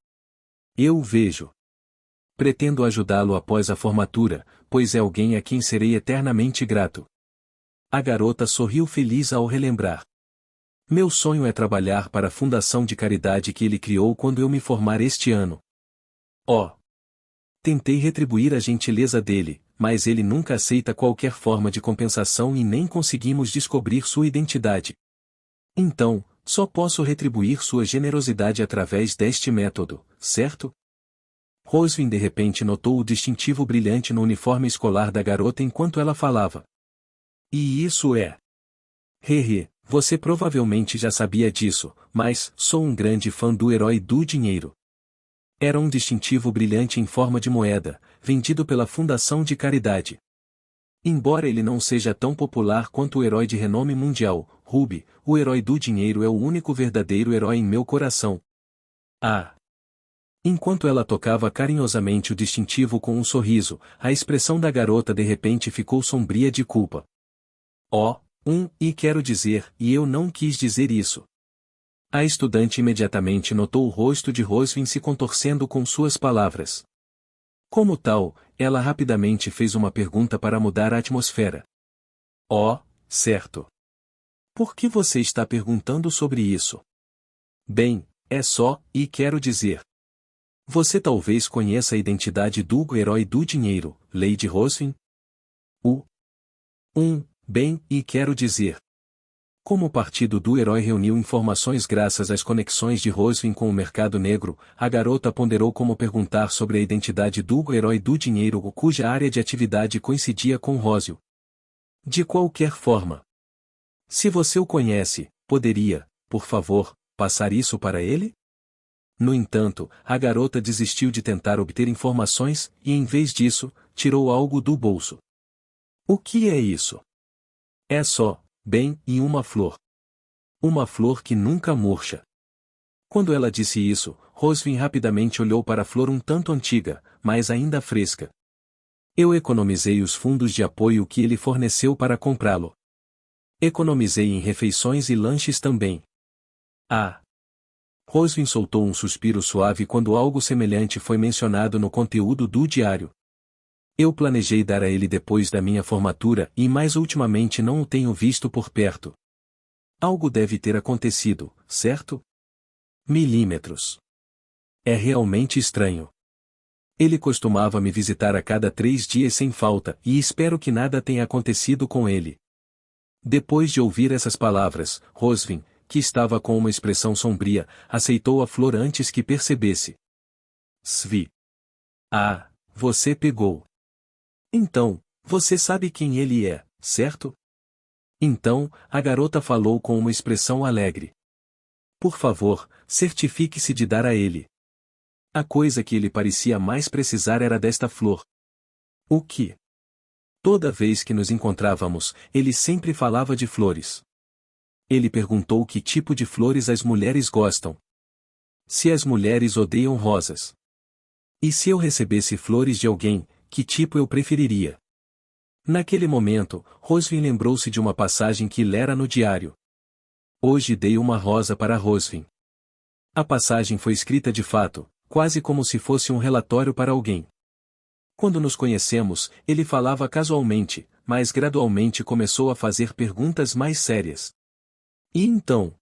Eu o vejo. Pretendo ajudá-lo após a formatura, pois é alguém a quem serei eternamente grato. A garota sorriu feliz ao relembrar. Meu sonho é trabalhar para a fundação de caridade que ele criou quando eu me formar este ano. Oh! Tentei retribuir a gentileza dele, mas ele nunca aceita qualquer forma de compensação e nem conseguimos descobrir sua identidade. Então, só posso retribuir sua generosidade através deste método, certo? Rosvin de repente notou o distintivo brilhante no uniforme escolar da garota enquanto ela falava. E isso é... Hehe, você provavelmente já sabia disso, mas sou um grande fã do herói do dinheiro. Era um distintivo brilhante em forma de moeda, vendido pela Fundação de Caridade. Embora ele não seja tão popular quanto o herói de renome mundial, Ruby, o herói do dinheiro é o único verdadeiro herói em meu coração. Ah! Enquanto ela tocava carinhosamente o distintivo com um sorriso, a expressão da garota de repente ficou sombria de culpa. Oh, e quero dizer, e eu não quis dizer isso. A estudante imediatamente notou o rosto de Rosvin se contorcendo com suas palavras. Como tal, ela rapidamente fez uma pergunta para mudar a atmosfera. Oh, certo. Por que você está perguntando sobre isso? Bem, é só, e quero dizer. Você talvez conheça a identidade do herói do dinheiro, Lady Rosvin? Bem, e quero dizer. Como o partido do herói reuniu informações graças às conexões de Rosvin com o mercado negro, a garota ponderou como perguntar sobre a identidade do herói do dinheiro cuja área de atividade coincidia com Rósio. De qualquer forma. Se você o conhece, poderia, por favor, passar isso para ele? No entanto, a garota desistiu de tentar obter informações e, em vez disso, tirou algo do bolso. O que é isso? É só, bem, e uma flor. Uma flor que nunca murcha. Quando ela disse isso, Rosvin rapidamente olhou para a flor um tanto antiga, mas ainda fresca. Eu economizei os fundos de apoio que ele forneceu para comprá-lo. Economizei em refeições e lanches também. Ah! Rosvin soltou um suspiro suave quando algo semelhante foi mencionado no conteúdo do diário. Eu planejei dar a ele depois da minha formatura e mais ultimamente não o tenho visto por perto. Algo deve ter acontecido, certo? Milímetros. É realmente estranho. Ele costumava me visitar a cada 3 dias sem falta e espero que nada tenha acontecido com ele. Depois de ouvir essas palavras, Rosvin, que estava com uma expressão sombria, aceitou a flor antes que percebesse. Svi. Ah, você pegou. Então, você sabe quem ele é, certo? Então, a garota falou com uma expressão alegre. Por favor, certifique-se de dar a ele. A coisa que ele parecia mais precisar era desta flor. O que? Toda vez que nos encontrávamos, ele sempre falava de flores. Ele perguntou que tipo de flores as mulheres gostam. Se as mulheres odeiam rosas. E se eu recebesse flores de alguém, que tipo eu preferiria? Naquele momento, Rosvin lembrou-se de uma passagem que lera no diário. Hoje dei uma rosa para Rosvin. A passagem foi escrita de fato, quase como se fosse um relatório para alguém. Quando nos conhecemos, ele falava casualmente, mas gradualmente começou a fazer perguntas mais sérias. E então?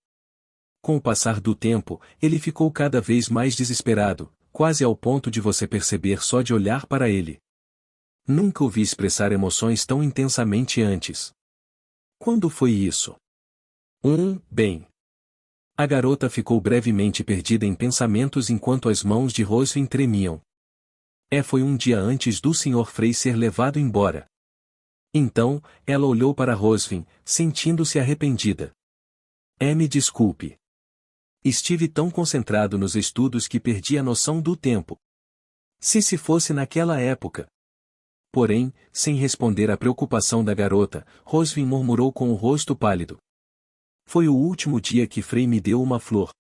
Com o passar do tempo, ele ficou cada vez mais desesperado, quase ao ponto de você perceber só de olhar para ele. Nunca o vi expressar emoções tão intensamente antes. Quando foi isso? Bem. A garota ficou brevemente perdida em pensamentos enquanto as mãos de Rosvin tremiam. Foi um dia antes do Sr. Frey ser levado embora. Então, ela olhou para Rosvin, sentindo-se arrependida. Me desculpe. Estive tão concentrado nos estudos que perdi a noção do tempo. Se fosse naquela época. Porém, sem responder à preocupação da garota, Rosvin murmurou com o rosto pálido. Foi o último dia que Frey me deu uma flor.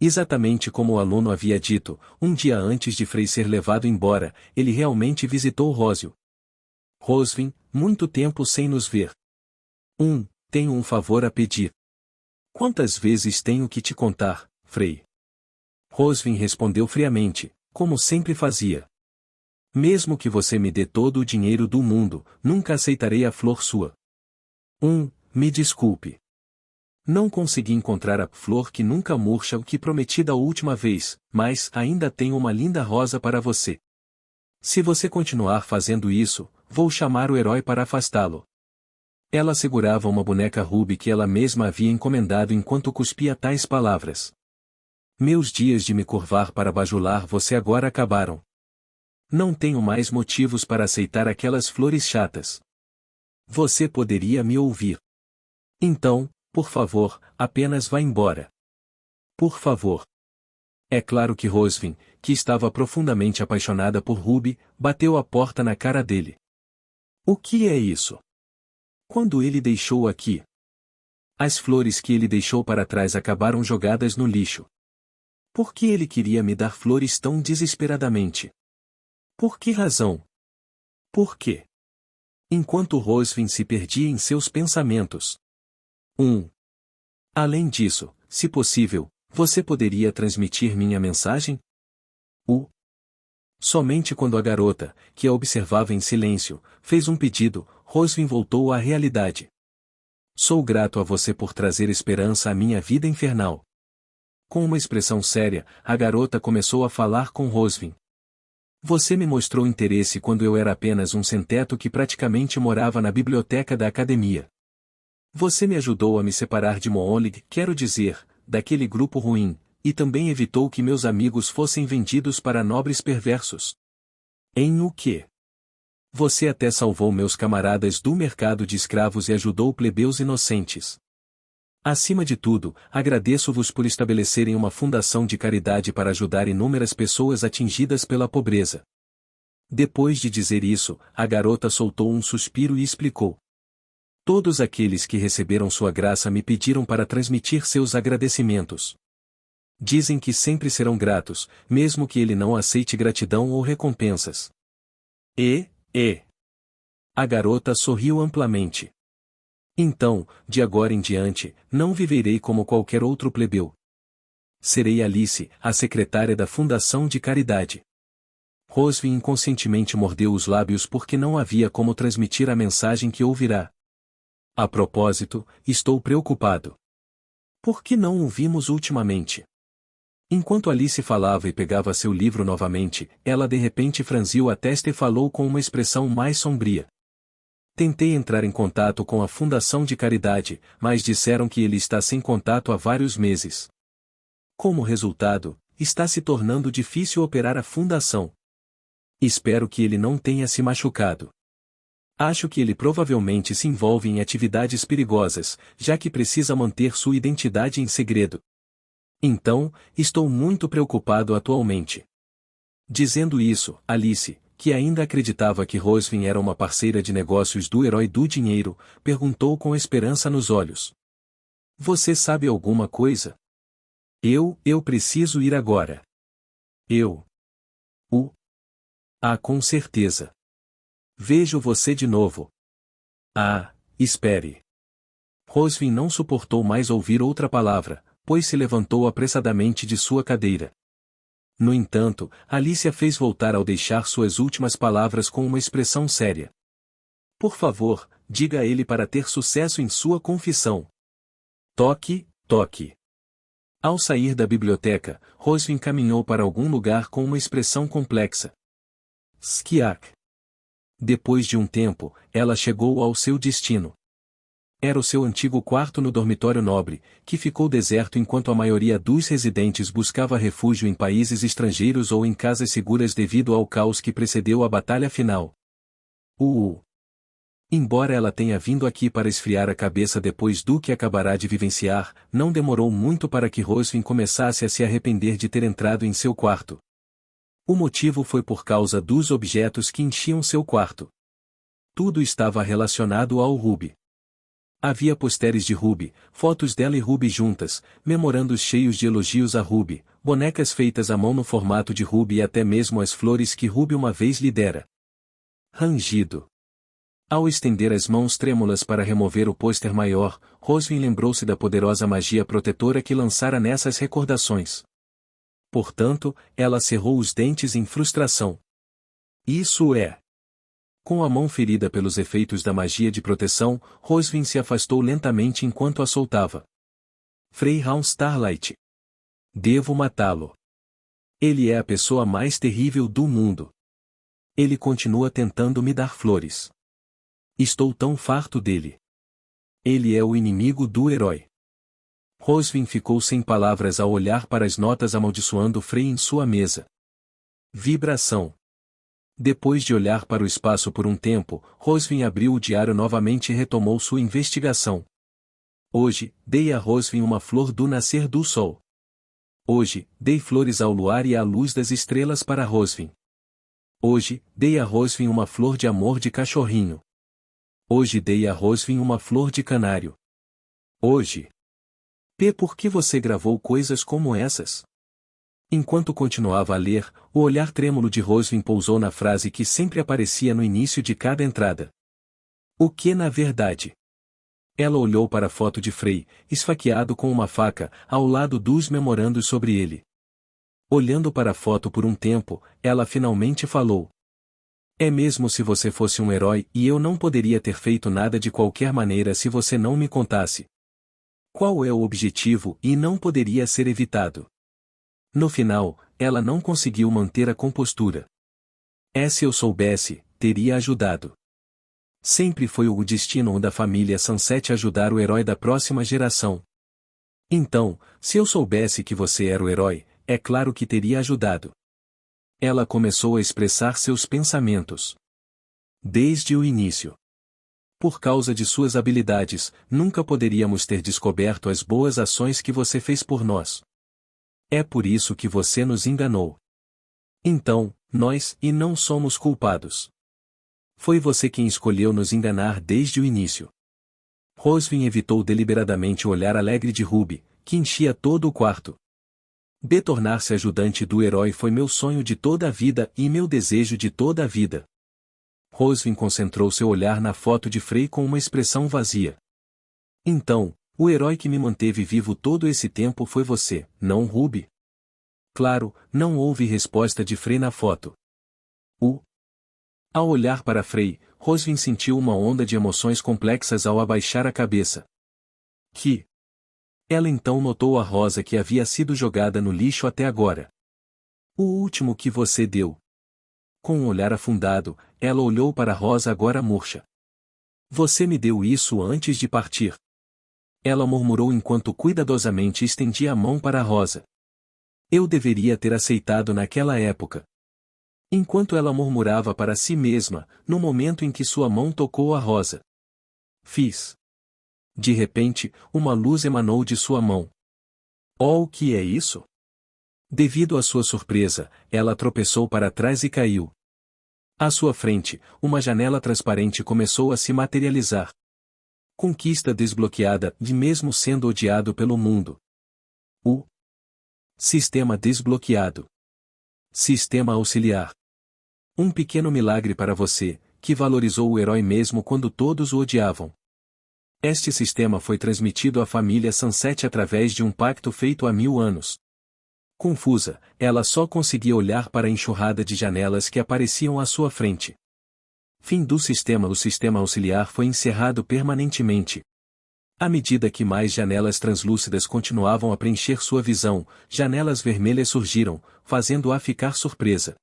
Exatamente como o aluno havia dito, um dia antes de Frey ser levado embora, ele realmente visitou Rósio. Rosvin, muito tempo sem nos ver. Tenho um favor a pedir. Quantas vezes tenho que te contar, Frey? Rosvin respondeu friamente, como sempre fazia. Mesmo que você me dê todo o dinheiro do mundo, nunca aceitarei a flor sua. Me desculpe. Não consegui encontrar a flor que nunca murcha o que prometi da última vez, mas ainda tenho uma linda rosa para você. Se você continuar fazendo isso, vou chamar o herói para afastá-lo. Ela segurava uma boneca Ruby que ela mesma havia encomendado enquanto cuspia tais palavras. Meus dias de me curvar para bajular você agora acabaram. Não tenho mais motivos para aceitar aquelas flores chatas. Você poderia me ouvir. Então, por favor, apenas vá embora. Por favor. É claro que Rosvin, que estava profundamente apaixonada por Ruby, bateu a porta na cara dele. O que é isso? Quando ele deixou aqui? As flores que ele deixou para trás acabaram jogadas no lixo. Por que ele queria me dar flores tão desesperadamente? Por que razão? Por quê? Enquanto Rosvin se perdia em seus pensamentos. 1. Além disso, se possível, você poderia transmitir minha mensagem? Somente quando a garota, que a observava em silêncio, fez um pedido, Rosvin voltou à realidade. Sou grato a você por trazer esperança à minha vida infernal. Com uma expressão séria, a garota começou a falar com Rosvin. Você me mostrou interesse quando eu era apenas um sem-teto que praticamente morava na biblioteca da academia. Você me ajudou a me separar de Moolig, quero dizer, daquele grupo ruim, e também evitou que meus amigos fossem vendidos para nobres perversos. Em o quê? Você até salvou meus camaradas do mercado de escravos e ajudou plebeus inocentes. Acima de tudo, agradeço-vos por estabelecerem uma fundação de caridade para ajudar inúmeras pessoas atingidas pela pobreza. Depois de dizer isso, a garota soltou um suspiro e explicou. Todos aqueles que receberam sua graça me pediram para transmitir seus agradecimentos. Dizem que sempre serão gratos, mesmo que ele não aceite gratidão ou recompensas. A garota sorriu amplamente. Então, de agora em diante, não viverei como qualquer outro plebeu. Serei Alice, a secretária da Fundação de Caridade. Rosvin inconscientemente mordeu os lábios porque não havia como transmitir a mensagem que ouvirá. A propósito, estou preocupado. Por que não o vimos ultimamente? Enquanto Alice falava e pegava seu livro novamente, ela de repente franziu a testa e falou com uma expressão mais sombria. Tentei entrar em contato com a Fundação de Caridade, mas disseram que ele está sem contato há vários meses. Como resultado, está se tornando difícil operar a fundação. Espero que ele não tenha se machucado. Acho que ele provavelmente se envolve em atividades perigosas, já que precisa manter sua identidade em segredo. Então, estou muito preocupado atualmente. Dizendo isso, Alice, que ainda acreditava que Rosvin era uma parceira de negócios do herói do dinheiro, perguntou com esperança nos olhos. Você sabe alguma coisa? Eu preciso ir agora. Com certeza. Vejo você de novo. Espere. Rosvin não suportou mais ouvir outra palavra, pois se levantou apressadamente de sua cadeira. No entanto, Alicia fez voltar ao deixar suas últimas palavras com uma expressão séria. Por favor, diga a ele para ter sucesso em sua confissão. Toque. Ao sair da biblioteca, Rosvin caminhou para algum lugar com uma expressão complexa. Skiak. Depois de um tempo, ela chegou ao seu destino. Era o seu antigo quarto no dormitório nobre, que ficou deserto enquanto a maioria dos residentes buscava refúgio em países estrangeiros ou em casas seguras devido ao caos que precedeu a batalha final. Embora ela tenha vindo aqui para esfriar a cabeça depois do que acabará de vivenciar, não demorou muito para que Rosvin começasse a se arrepender de ter entrado em seu quarto. O motivo foi por causa dos objetos que enchiam seu quarto. Tudo estava relacionado ao Ruby. Havia posteres de Ruby, fotos dela e Ruby juntas, memorandos cheios de elogios a Ruby, bonecas feitas à mão no formato de Ruby e até mesmo as flores que Ruby uma vez lhe dera. Rangido. Ao estender as mãos trêmulas para remover o pôster maior, Rosvin lembrou-se da poderosa magia protetora que lançara nessas recordações. Portanto, ela cerrou os dentes em frustração. Isso é. Com a mão ferida pelos efeitos da magia de proteção, Rosvin se afastou lentamente enquanto a soltava. Freyhound Starlight. Devo matá-lo. Ele é a pessoa mais terrível do mundo. Ele continua tentando me dar flores. Estou tão farto dele. Ele é o inimigo do herói. Rosvin ficou sem palavras ao olhar para as notas amaldiçoando Frey em sua mesa. Vibração. Depois de olhar para o espaço por um tempo, Rosvin abriu o diário novamente e retomou sua investigação. Hoje, dei a Rosvin uma flor do nascer do sol. Hoje, dei flores ao luar e à luz das estrelas para Rosvin. Hoje, dei a Rosvin uma flor de amor de cachorrinho. Hoje dei a Rosvin uma flor de canário. Hoje. Por que você gravou coisas como essas? Enquanto continuava a ler, o olhar trêmulo de Rosvin pousou na frase que sempre aparecia no início de cada entrada. O que na verdade? Ela olhou para a foto de Frei, esfaqueado com uma faca, ao lado dos memorandos sobre ele. Olhando para a foto por um tempo, ela finalmente falou. É mesmo se você fosse um herói e eu não poderia ter feito nada de qualquer maneira se você não me contasse. Qual é o objetivo e não poderia ser evitado? No final, ela não conseguiu manter a compostura. Se eu soubesse, teria ajudado. Sempre foi o destino da família Sunset ajudar o herói da próxima geração. Então, se eu soubesse que você era o herói, é claro que teria ajudado. Ela começou a expressar seus pensamentos. Desde o início. Por causa de suas habilidades, nunca poderíamos ter descoberto as boas ações que você fez por nós. É por isso que você nos enganou. Então, nós e não somos culpados. Foi você quem escolheu nos enganar desde o início. Rosvin evitou deliberadamente o olhar alegre de Ruby, que enchia todo o quarto. Tornar-se ajudante do herói foi meu sonho de toda a vida e meu desejo de toda a vida. Rosvin concentrou seu olhar na foto de Frei com uma expressão vazia. Então, o herói que me manteve vivo todo esse tempo foi você, não Ruby? Claro, não houve resposta de Frei na foto. Ao olhar para Frei, Rosvin sentiu uma onda de emoções complexas ao abaixar a cabeça. Ela então notou a rosa que havia sido jogada no lixo até agora. O último que você deu. Com um olhar afundado, ela olhou para a rosa agora murcha. Você me deu isso antes de partir. Ela murmurou enquanto cuidadosamente estendia a mão para a rosa. Eu deveria ter aceitado naquela época. Enquanto ela murmurava para si mesma, no momento em que sua mão tocou a rosa. Fiz. De repente, uma luz emanou de sua mão. Oh, o que é isso? Devido à sua surpresa, ela tropeçou para trás e caiu. À sua frente, uma janela transparente começou a se materializar. Conquista desbloqueada, e mesmo sendo odiado pelo mundo. O sistema desbloqueado. Sistema auxiliar. Um pequeno milagre para você, que valorizou o herói mesmo quando todos o odiavam. Este sistema foi transmitido à família Sunset através de um pacto feito há 1000 anos. Confusa, ela só conseguia olhar para a enxurrada de janelas que apareciam à sua frente. Fim do sistema. O sistema auxiliar foi encerrado permanentemente. À medida que mais janelas translúcidas continuavam a preencher sua visão, janelas vermelhas surgiram, fazendo-a ficar surpresa.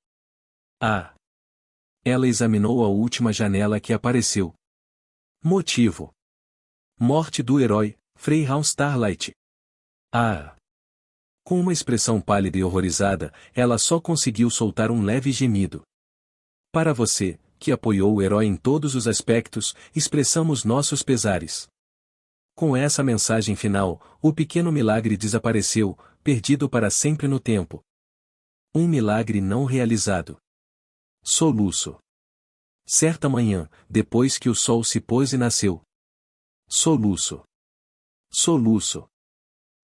Ela examinou a última janela que apareceu. Motivo. Morte do herói, Freyhound Starlight. Com uma expressão pálida e horrorizada, ela só conseguiu soltar um leve gemido. Para você, que apoiou o herói em todos os aspectos, expressamos nossos pesares. Com essa mensagem final, o pequeno milagre desapareceu, perdido para sempre no tempo. Um milagre não realizado. Soluço. Certa manhã, depois que o sol se pôs e nasceu. Soluço. Soluço.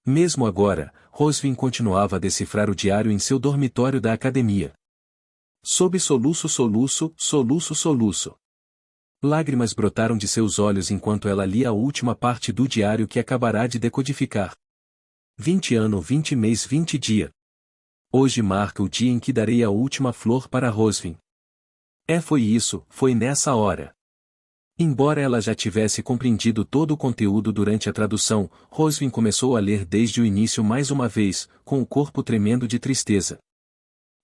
Mesmo agora, Rosvin continuava a decifrar o diário em seu dormitório da academia. Sob soluço, soluço, soluço, soluço. Lágrimas brotaram de seus olhos enquanto ela lia a última parte do diário que acabará de decodificar. 20 ano, 20 mês, 20 dia. Hoje marca o dia em que darei a última flor para Rosvin. Foi isso, foi nessa hora. Embora ela já tivesse compreendido todo o conteúdo durante a tradução, Rosvin começou a ler desde o início mais uma vez, com o corpo tremendo de tristeza.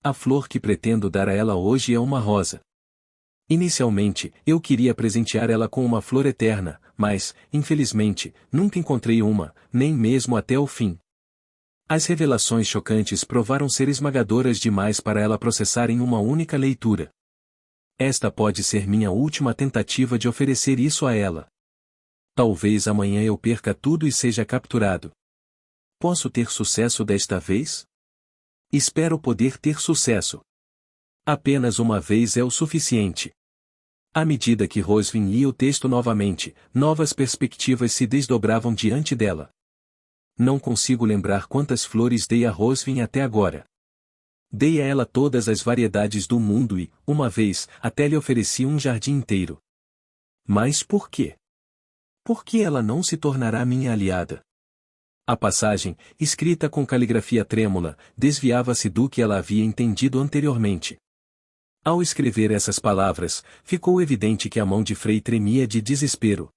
A flor que pretendo dar a ela hoje é uma rosa. Inicialmente, eu queria presentear ela com uma flor eterna, mas, infelizmente, nunca encontrei uma, nem mesmo até o fim. As revelações chocantes provaram ser esmagadoras demais para ela processar em uma única leitura. Esta pode ser minha última tentativa de oferecer isso a ela. Talvez amanhã eu perca tudo e seja capturado. Posso ter sucesso desta vez? Espero poder ter sucesso. Apenas uma vez é o suficiente. À medida que Rosvin lia o texto novamente, novas perspectivas se desdobravam diante dela. Não consigo lembrar quantas flores dei a Rosvin até agora. Dei a ela todas as variedades do mundo e, uma vez, até lhe ofereci um jardim inteiro. Mas por quê? Por que ela não se tornará minha aliada? A passagem, escrita com caligrafia trêmula, desviava-se do que ela havia entendido anteriormente. Ao escrever essas palavras, ficou evidente que a mão de Frei tremia de desespero.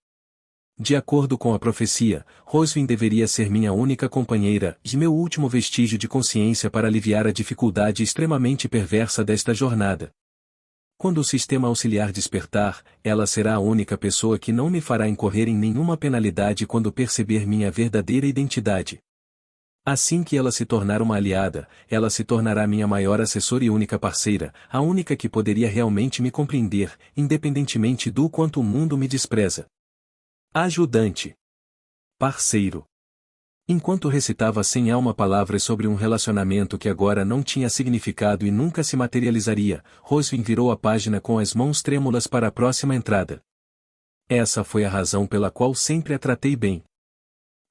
De acordo com a profecia, Rosvin deveria ser minha única companheira e meu último vestígio de consciência para aliviar a dificuldade extremamente perversa desta jornada. Quando o sistema auxiliar despertar, ela será a única pessoa que não me fará incorrer em nenhuma penalidade quando perceber minha verdadeira identidade. Assim que ela se tornar uma aliada, ela se tornará minha maior assessora e única parceira, a única que poderia realmente me compreender, independentemente do quanto o mundo me despreza. Ajudante. Parceiro. Enquanto recitava sem alma palavras sobre um relacionamento que agora não tinha significado e nunca se materializaria, Rosvin virou a página com as mãos trêmulas para a próxima entrada. Essa foi a razão pela qual sempre a tratei bem.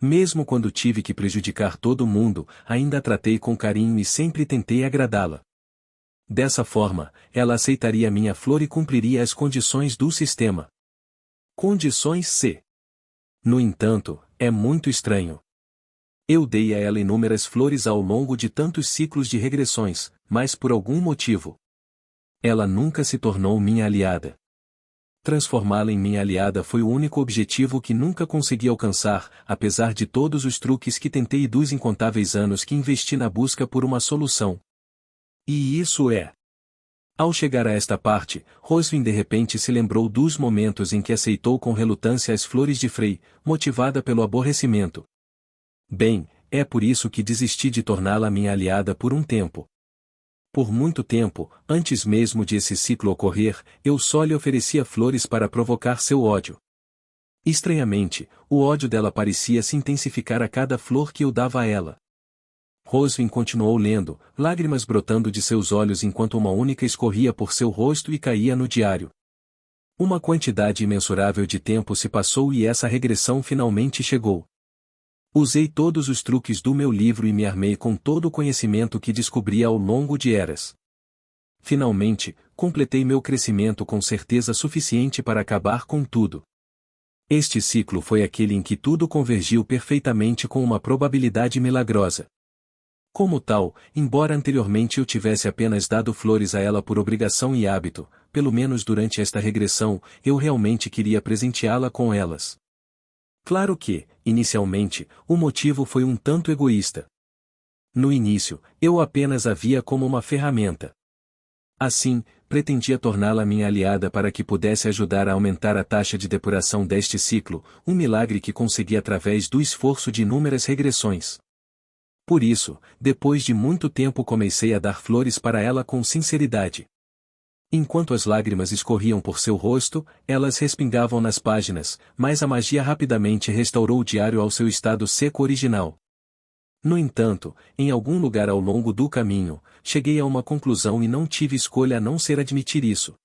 Mesmo quando tive que prejudicar todo mundo, ainda a tratei com carinho e sempre tentei agradá-la. Dessa forma, ela aceitaria minha flor e cumpriria as condições do sistema. Condições C. No entanto, é muito estranho. Eu dei a ela inúmeras flores ao longo de tantos ciclos de regressões, mas por algum motivo. Ela nunca se tornou minha aliada. Transformá-la em minha aliada foi o único objetivo que nunca consegui alcançar, apesar de todos os truques que tentei e dos incontáveis anos que investi na busca por uma solução. E isso é. Ao chegar a esta parte, Rosvin de repente se lembrou dos momentos em que aceitou com relutância as flores de Frei, motivada pelo aborrecimento. Bem, é por isso que desisti de torná-la minha aliada por um tempo. Por muito tempo, antes mesmo de esse ciclo ocorrer, eu só lhe oferecia flores para provocar seu ódio. Estranhamente, o ódio dela parecia se intensificar a cada flor que eu dava a ela. Rosvin continuou lendo, lágrimas brotando de seus olhos enquanto uma única escorria por seu rosto e caía no diário. Uma quantidade imensurável de tempo se passou e essa regressão finalmente chegou. Usei todos os truques do meu livro e me armei com todo o conhecimento que descobri ao longo de eras. Finalmente, completei meu crescimento com certeza suficiente para acabar com tudo. Este ciclo foi aquele em que tudo convergiu perfeitamente com uma probabilidade milagrosa. Como tal, embora anteriormente eu tivesse apenas dado flores a ela por obrigação e hábito, pelo menos durante esta regressão, eu realmente queria presenteá-la com elas. Claro que, inicialmente, o motivo foi um tanto egoísta. No início, eu apenas a via como uma ferramenta. Assim, pretendia torná-la minha aliada para que pudesse ajudar a aumentar a taxa de depuração deste ciclo, um milagre que consegui através do esforço de inúmeras regressões. Por isso, depois de muito tempo comecei a dar flores para ela com sinceridade. Enquanto as lágrimas escorriam por seu rosto, elas respingavam nas páginas, mas a magia rapidamente restaurou o diário ao seu estado seco original. No entanto, em algum lugar ao longo do caminho, cheguei a uma conclusão e não tive escolha a não ser admitir isso.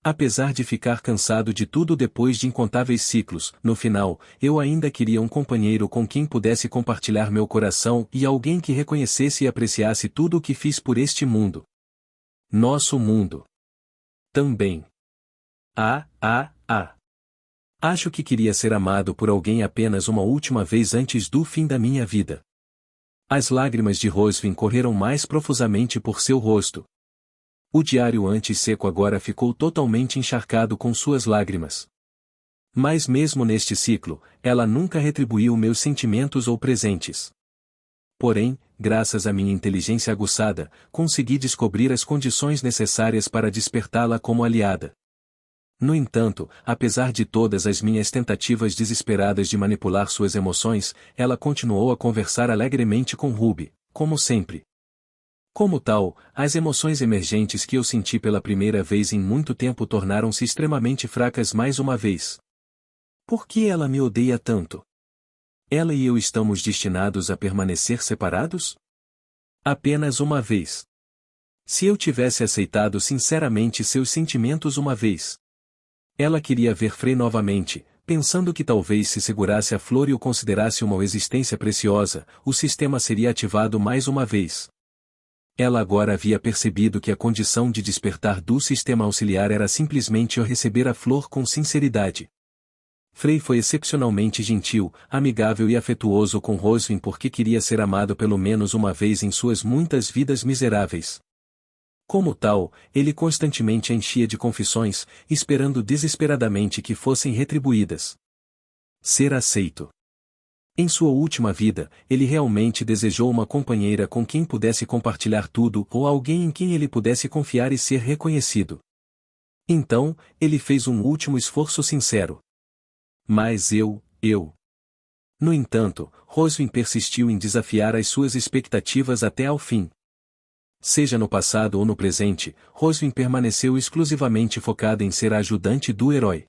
Apesar de ficar cansado de tudo depois de incontáveis ciclos, no final, eu ainda queria um companheiro com quem pudesse compartilhar meu coração e alguém que reconhecesse e apreciasse tudo o que fiz por este mundo. Nosso mundo. Também. Acho que queria ser amado por alguém apenas uma última vez antes do fim da minha vida. As lágrimas de Rosvin correram mais profusamente por seu rosto. O diário antes seco agora ficou totalmente encharcado com suas lágrimas. Mas mesmo neste ciclo, ela nunca retribuiu meus sentimentos ou presentes. Porém, graças à minha inteligência aguçada, consegui descobrir as condições necessárias para despertá-la como aliada. No entanto, apesar de todas as minhas tentativas desesperadas de manipular suas emoções, ela continuou a conversar alegremente com Ruby, como sempre. Como tal, as emoções emergentes que eu senti pela primeira vez em muito tempo tornaram-se extremamente fracas mais uma vez. Por que ela me odeia tanto? Ela e eu estamos destinados a permanecer separados? Apenas uma vez. Se eu tivesse aceitado sinceramente seus sentimentos uma vez. Ela queria ver Frei novamente, pensando que talvez se segurasse a flor e o considerasse uma existência preciosa, o sistema seria ativado mais uma vez. Ela agora havia percebido que a condição de despertar do sistema auxiliar era simplesmente o receber a flor com sinceridade. Frei foi excepcionalmente gentil, amigável e afetuoso com Rosvin porque queria ser amado pelo menos uma vez em suas muitas vidas miseráveis. Como tal, ele constantemente a enchia de confissões, esperando desesperadamente que fossem retribuídas. Ser aceito. Em sua última vida, ele realmente desejou uma companheira com quem pudesse compartilhar tudo ou alguém em quem ele pudesse confiar e ser reconhecido. Então, ele fez um último esforço sincero. Mas eu. No entanto, Rosvin persistiu em desafiar as suas expectativas até ao fim. Seja no passado ou no presente, Rosvin permaneceu exclusivamente focada em ser a ajudante do herói.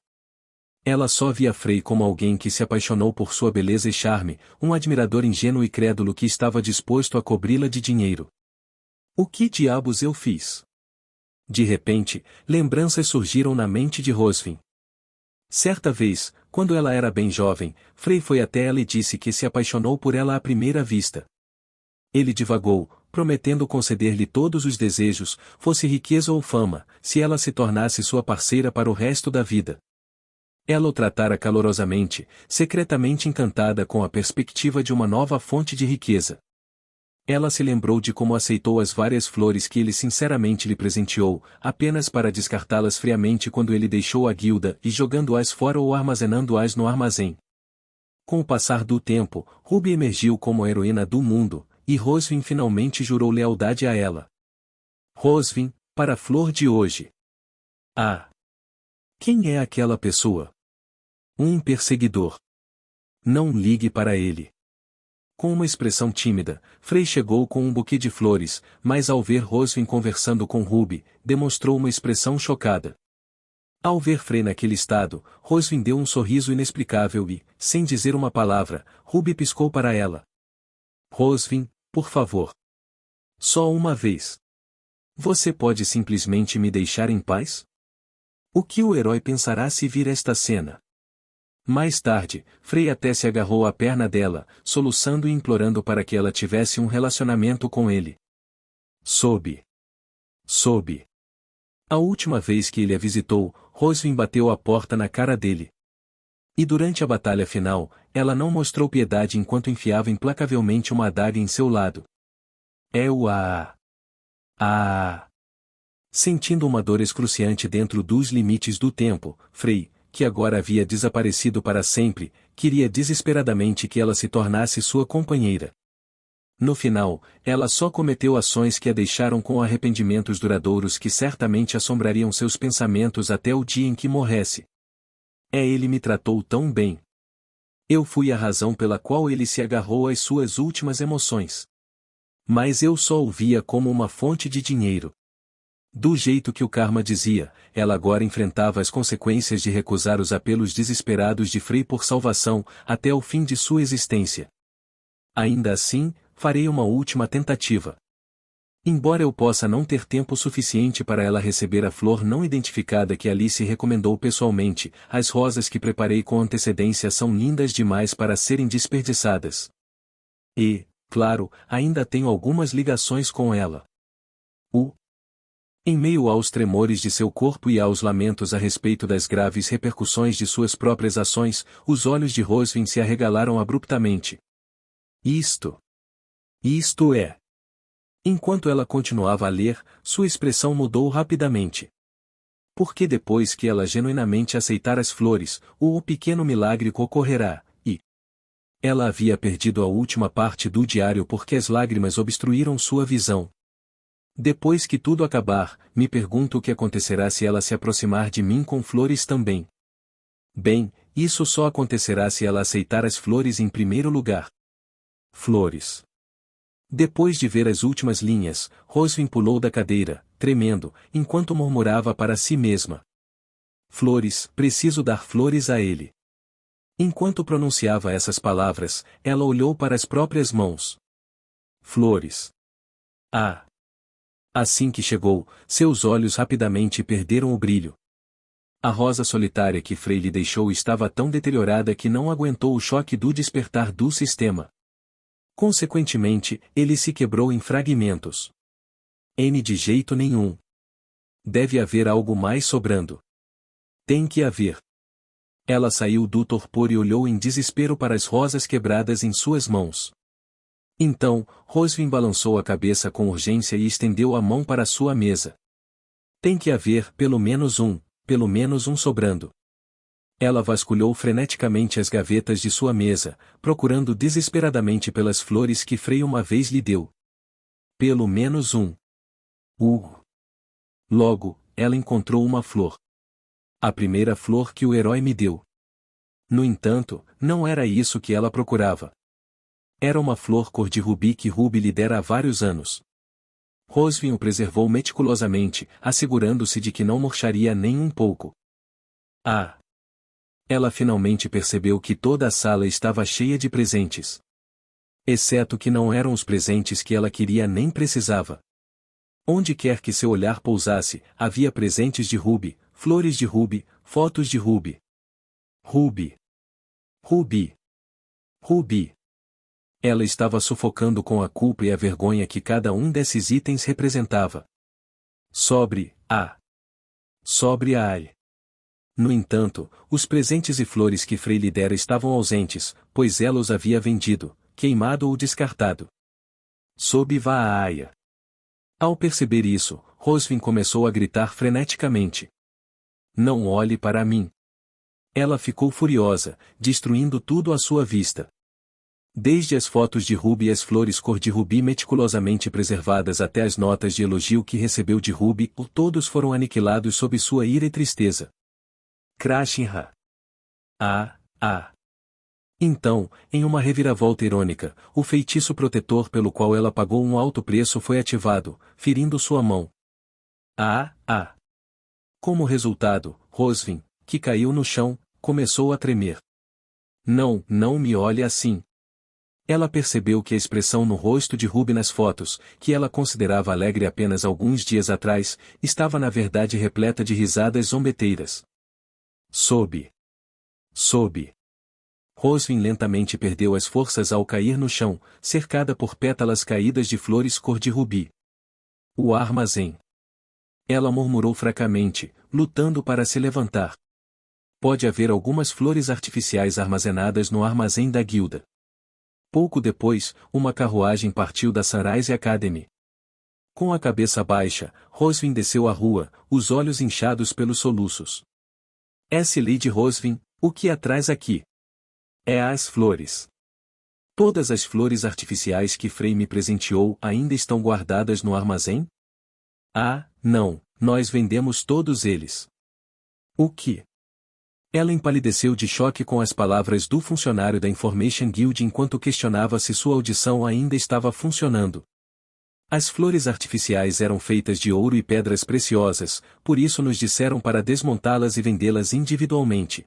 Ela só via Frei como alguém que se apaixonou por sua beleza e charme, um admirador ingênuo e crédulo que estava disposto a cobri-la de dinheiro. O que diabos eu fiz? De repente, lembranças surgiram na mente de Rosvin. Certa vez, quando ela era bem jovem, Frei foi até ela e disse que se apaixonou por ela à primeira vista. Ele divagou, prometendo conceder-lhe todos os desejos, fosse riqueza ou fama, se ela se tornasse sua parceira para o resto da vida. Ela o tratara calorosamente, secretamente encantada com a perspectiva de uma nova fonte de riqueza. Ela se lembrou de como aceitou as várias flores que ele sinceramente lhe presenteou, apenas para descartá-las friamente quando ele deixou a guilda e jogando-as fora ou armazenando-as no armazém. Com o passar do tempo, Ruby emergiu como a heroína do mundo, e Rosvin finalmente jurou lealdade a ela. Rosvin, para a flor de hoje. Ah! Quem é aquela pessoa? Um perseguidor. Não ligue para ele. Com uma expressão tímida, Frei chegou com um buquê de flores, mas ao ver Rosvin conversando com Ruby, demonstrou uma expressão chocada. Ao ver Frei naquele estado, Rosvin deu um sorriso inexplicável e, sem dizer uma palavra, Ruby piscou para ela. Rosvin, por favor. Só uma vez. Você pode simplesmente me deixar em paz? O que o herói pensará se vir esta cena? Mais tarde, Frei até se agarrou à perna dela, soluçando e implorando para que ela tivesse um relacionamento com ele. Soube. A última vez que ele a visitou, Rosvin bateu a porta na cara dele. E durante a batalha final, ela não mostrou piedade enquanto enfiava implacavelmente uma adaga em seu lado. Sentindo uma dor excruciante dentro dos limites do tempo, Frei, que agora havia desaparecido para sempre, queria desesperadamente que ela se tornasse sua companheira. No final, ela só cometeu ações que a deixaram com arrependimentos duradouros que certamente assombrariam seus pensamentos até o dia em que morresse. Ele me tratou tão bem. Eu fui a razão pela qual ele se agarrou às suas últimas emoções. Mas eu só o via como uma fonte de dinheiro. Do jeito que o karma dizia, ela agora enfrentava as consequências de recusar os apelos desesperados de Frei por salvação, até o fim de sua existência. Ainda assim, farei uma última tentativa. Embora eu possa não ter tempo suficiente para ela receber a flor não identificada que Alice recomendou pessoalmente, as rosas que preparei com antecedência são lindas demais para serem desperdiçadas. E, claro, ainda tenho algumas ligações com ela. Em meio aos tremores de seu corpo e aos lamentos a respeito das graves repercussões de suas próprias ações, os olhos de Rosvin se arregalaram abruptamente. Isto é. Enquanto ela continuava a ler, sua expressão mudou rapidamente. Porque depois que ela genuinamente aceitar as flores, o pequeno milagre ocorrerá, e... Ela havia perdido a última parte do diário porque as lágrimas obstruíram sua visão. Depois que tudo acabar, me pergunto o que acontecerá se ela se aproximar de mim com flores também. Bem, isso só acontecerá se ela aceitar as flores em primeiro lugar. Flores. Depois de ver as últimas linhas, Rosvin pulou da cadeira, tremendo, enquanto murmurava para si mesma. Flores, preciso dar flores a ele. Enquanto pronunciava essas palavras, ela olhou para as próprias mãos. Flores. Ah! Assim que chegou, seus olhos rapidamente perderam o brilho. A rosa solitária que Frei lhe deixou estava tão deteriorada que não aguentou o choque do despertar do sistema. Consequentemente, ele se quebrou em fragmentos. De jeito nenhum. Deve haver algo mais sobrando. Tem que haver. Ela saiu do torpor e olhou em desespero para as rosas quebradas em suas mãos. Então, Rosvin balançou a cabeça com urgência e estendeu a mão para sua mesa. Tem que haver pelo menos um sobrando. Ela vasculhou freneticamente as gavetas de sua mesa, procurando desesperadamente pelas flores que Frei uma vez lhe deu. Pelo menos um. Logo, ela encontrou uma flor. A primeira flor que o herói me deu. No entanto, não era isso que ela procurava. Era uma flor cor de rubi que Ruby lhe dera há vários anos. Rosvin o preservou meticulosamente, assegurando-se de que não murcharia nem um pouco. Ah! Ela finalmente percebeu que toda a sala estava cheia de presentes. Exceto que não eram os presentes que ela queria nem precisava. Onde quer que seu olhar pousasse, havia presentes de Ruby, flores de Ruby, fotos de Ruby. Ruby. Ruby. Ruby. Ela estava sufocando com a culpa e a vergonha que cada um desses itens representava. Sobre a. No entanto, os presentes e flores que Frei lhe dera estavam ausentes, pois ela os havia vendido, queimado ou descartado. Sob Vaaya. Ao perceber isso, Rosvin começou a gritar freneticamente. Não olhe para mim. Ela ficou furiosa, destruindo tudo à sua vista. Desde as fotos de Ruby e as flores cor de rubi meticulosamente preservadas até as notas de elogio que recebeu de Ruby, todos foram aniquilados sob sua ira e tristeza. Krashinha. Então, em uma reviravolta irônica, o feitiço protetor pelo qual ela pagou um alto preço foi ativado, ferindo sua mão. Como resultado, Rosvin, que caiu no chão, começou a tremer. Não me olhe assim. Ela percebeu que a expressão no rosto de Ruby nas fotos, que ela considerava alegre apenas alguns dias atrás, estava na verdade repleta de risadas zombeteiras. Sob. Rosvin lentamente perdeu as forças ao cair no chão, cercada por pétalas caídas de flores cor de rubi. O armazém. Ela murmurou fracamente, lutando para se levantar. Pode haver algumas flores artificiais armazenadas no armazém da guilda. Pouco depois, uma carruagem partiu da Sunrise Academy. Com a cabeça baixa, Rosvin desceu a rua, os olhos inchados pelos soluços. Lady Rosvin, o que a traz aqui? As flores. Todas as flores artificiais que Frei me presenteou ainda estão guardadas no armazém? Não, nós vendemos todos eles. O que? Ela empalideceu de choque com as palavras do funcionário da Information Guild enquanto questionava se sua audição ainda estava funcionando. As flores artificiais eram feitas de ouro e pedras preciosas, por isso nos disseram para desmontá-las e vendê-las individualmente.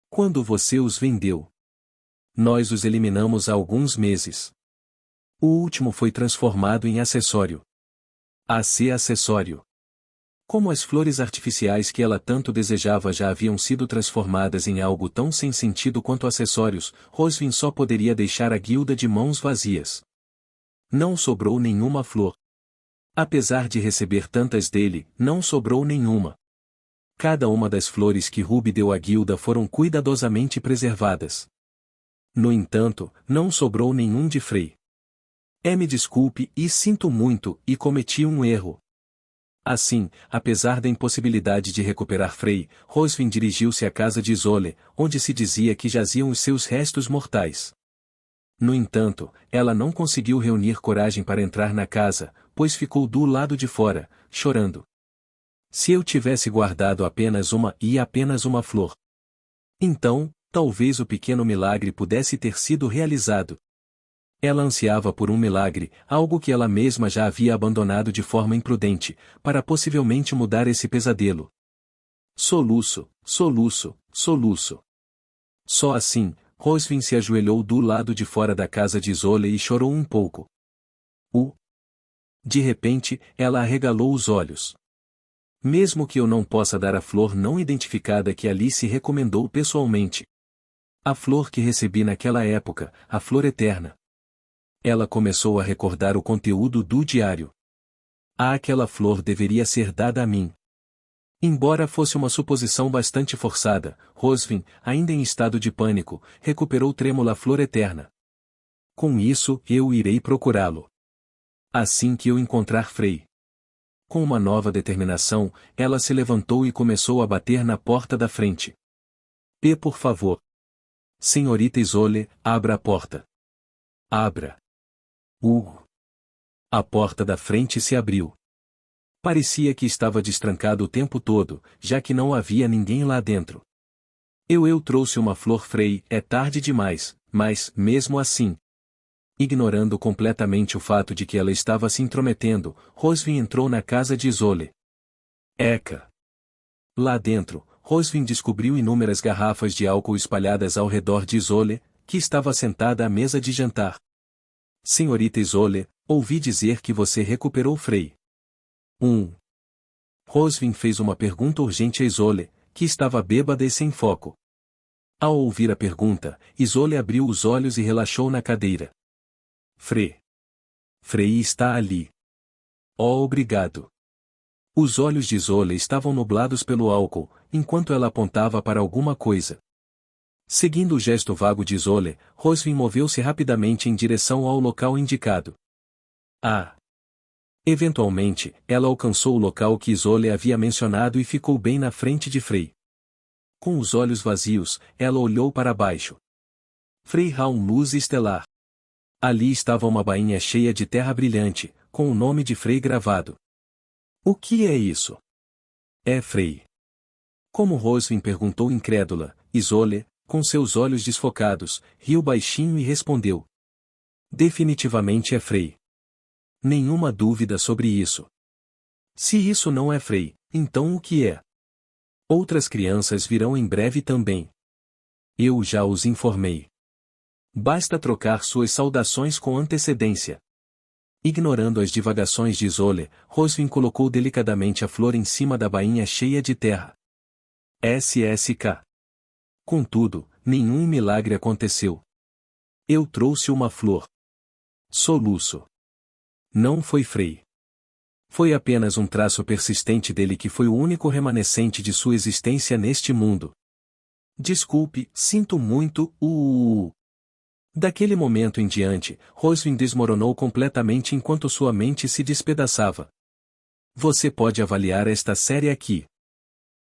Quando você os vendeu? Nós os eliminamos há alguns meses. O último foi transformado em acessório. Acessório. Como as flores artificiais que ela tanto desejava já haviam sido transformadas em algo tão sem sentido quanto acessórios, Rosvin só poderia deixar a guilda de mãos vazias. Não sobrou nenhuma flor. Apesar de receber tantas dele, não sobrou nenhuma. Cada uma das flores que Ruby deu à guilda foram cuidadosamente preservadas. No entanto, não sobrou nenhum de Frei. Me desculpe e sinto muito, e cometi um erro. Assim, apesar da impossibilidade de recuperar Frei, Rosvin dirigiu-se à casa de Isolde, onde se dizia que jaziam os seus restos mortais. No entanto, ela não conseguiu reunir coragem para entrar na casa, pois ficou do lado de fora, chorando. Se eu tivesse guardado apenas uma flor. Então, talvez o pequeno milagre pudesse ter sido realizado. Ela ansiava por um milagre, algo que ela mesma já havia abandonado de forma imprudente, para possivelmente mudar esse pesadelo. Soluço, soluço, soluço. Só assim, Rosvin se ajoelhou do lado de fora da casa de Isolde e chorou um pouco. De repente, ela arregalou os olhos. Mesmo que eu não possa dar a flor não identificada que Alice recomendou pessoalmente. A flor que recebi naquela época, a flor eterna. Ela começou a recordar o conteúdo do diário. Aquela flor deveria ser dada a mim. Embora fosse uma suposição bastante forçada, Rosvin, ainda em estado de pânico, recuperou trêmula a flor eterna. Com isso, eu irei procurá-lo. Assim que eu encontrar Frei. Com uma nova determinação, ela se levantou e começou a bater na porta da frente. Por favor. Senhorita Isolde, abra a porta. Abra. A porta da frente se abriu. Parecia que estava destrancado o tempo todo, já que não havia ninguém lá dentro. Eu trouxe uma flor Frei, é tarde demais, mas, mesmo assim. Ignorando completamente o fato de que ela estava se intrometendo, Rosvin entrou na casa de Isolde. Eca! Lá dentro, Rosvin descobriu inúmeras garrafas de álcool espalhadas ao redor de Isolde, que estava sentada à mesa de jantar. Senhorita Isolde, ouvi dizer que você recuperou Frei. Rosvin fez uma pergunta urgente a Isolde, que estava bêbada e sem foco. Ao ouvir a pergunta, Isolde abriu os olhos e relaxou na cadeira. Frei está ali. Oh, obrigado. Os olhos de Isolde estavam nublados pelo álcool, enquanto ela apontava para alguma coisa. Seguindo o gesto vago de Isolde, Rosvin moveu-se rapidamente em direção ao local indicado. Eventualmente, ela alcançou o local que Isolde havia mencionado e ficou bem na frente de Frei. Com os olhos vazios, ela olhou para baixo. Frei Raum luz estelar. Ali estava uma bainha cheia de terra brilhante, com o nome de Frei gravado. O que é isso? É Frei. Como Rosvin perguntou incrédula, Isolde, com seus olhos desfocados, riu baixinho e respondeu. Definitivamente é Frei. Nenhuma dúvida sobre isso. Se isso não é Frei, então o que é? Outras crianças virão em breve também. Eu já os informei. Basta trocar suas saudações com antecedência. Ignorando as divagações de Isolde, Rosvin colocou delicadamente a flor em cima da bainha cheia de terra. SSK. Contudo, nenhum milagre aconteceu. Eu trouxe uma flor. Soluço. Não foi Frei. Foi apenas um traço persistente dele que foi o único remanescente de sua existência neste mundo. Desculpe, sinto muito, Daquele momento em diante, Rosvin desmoronou completamente enquanto sua mente se despedaçava. Você pode avaliar esta série aqui.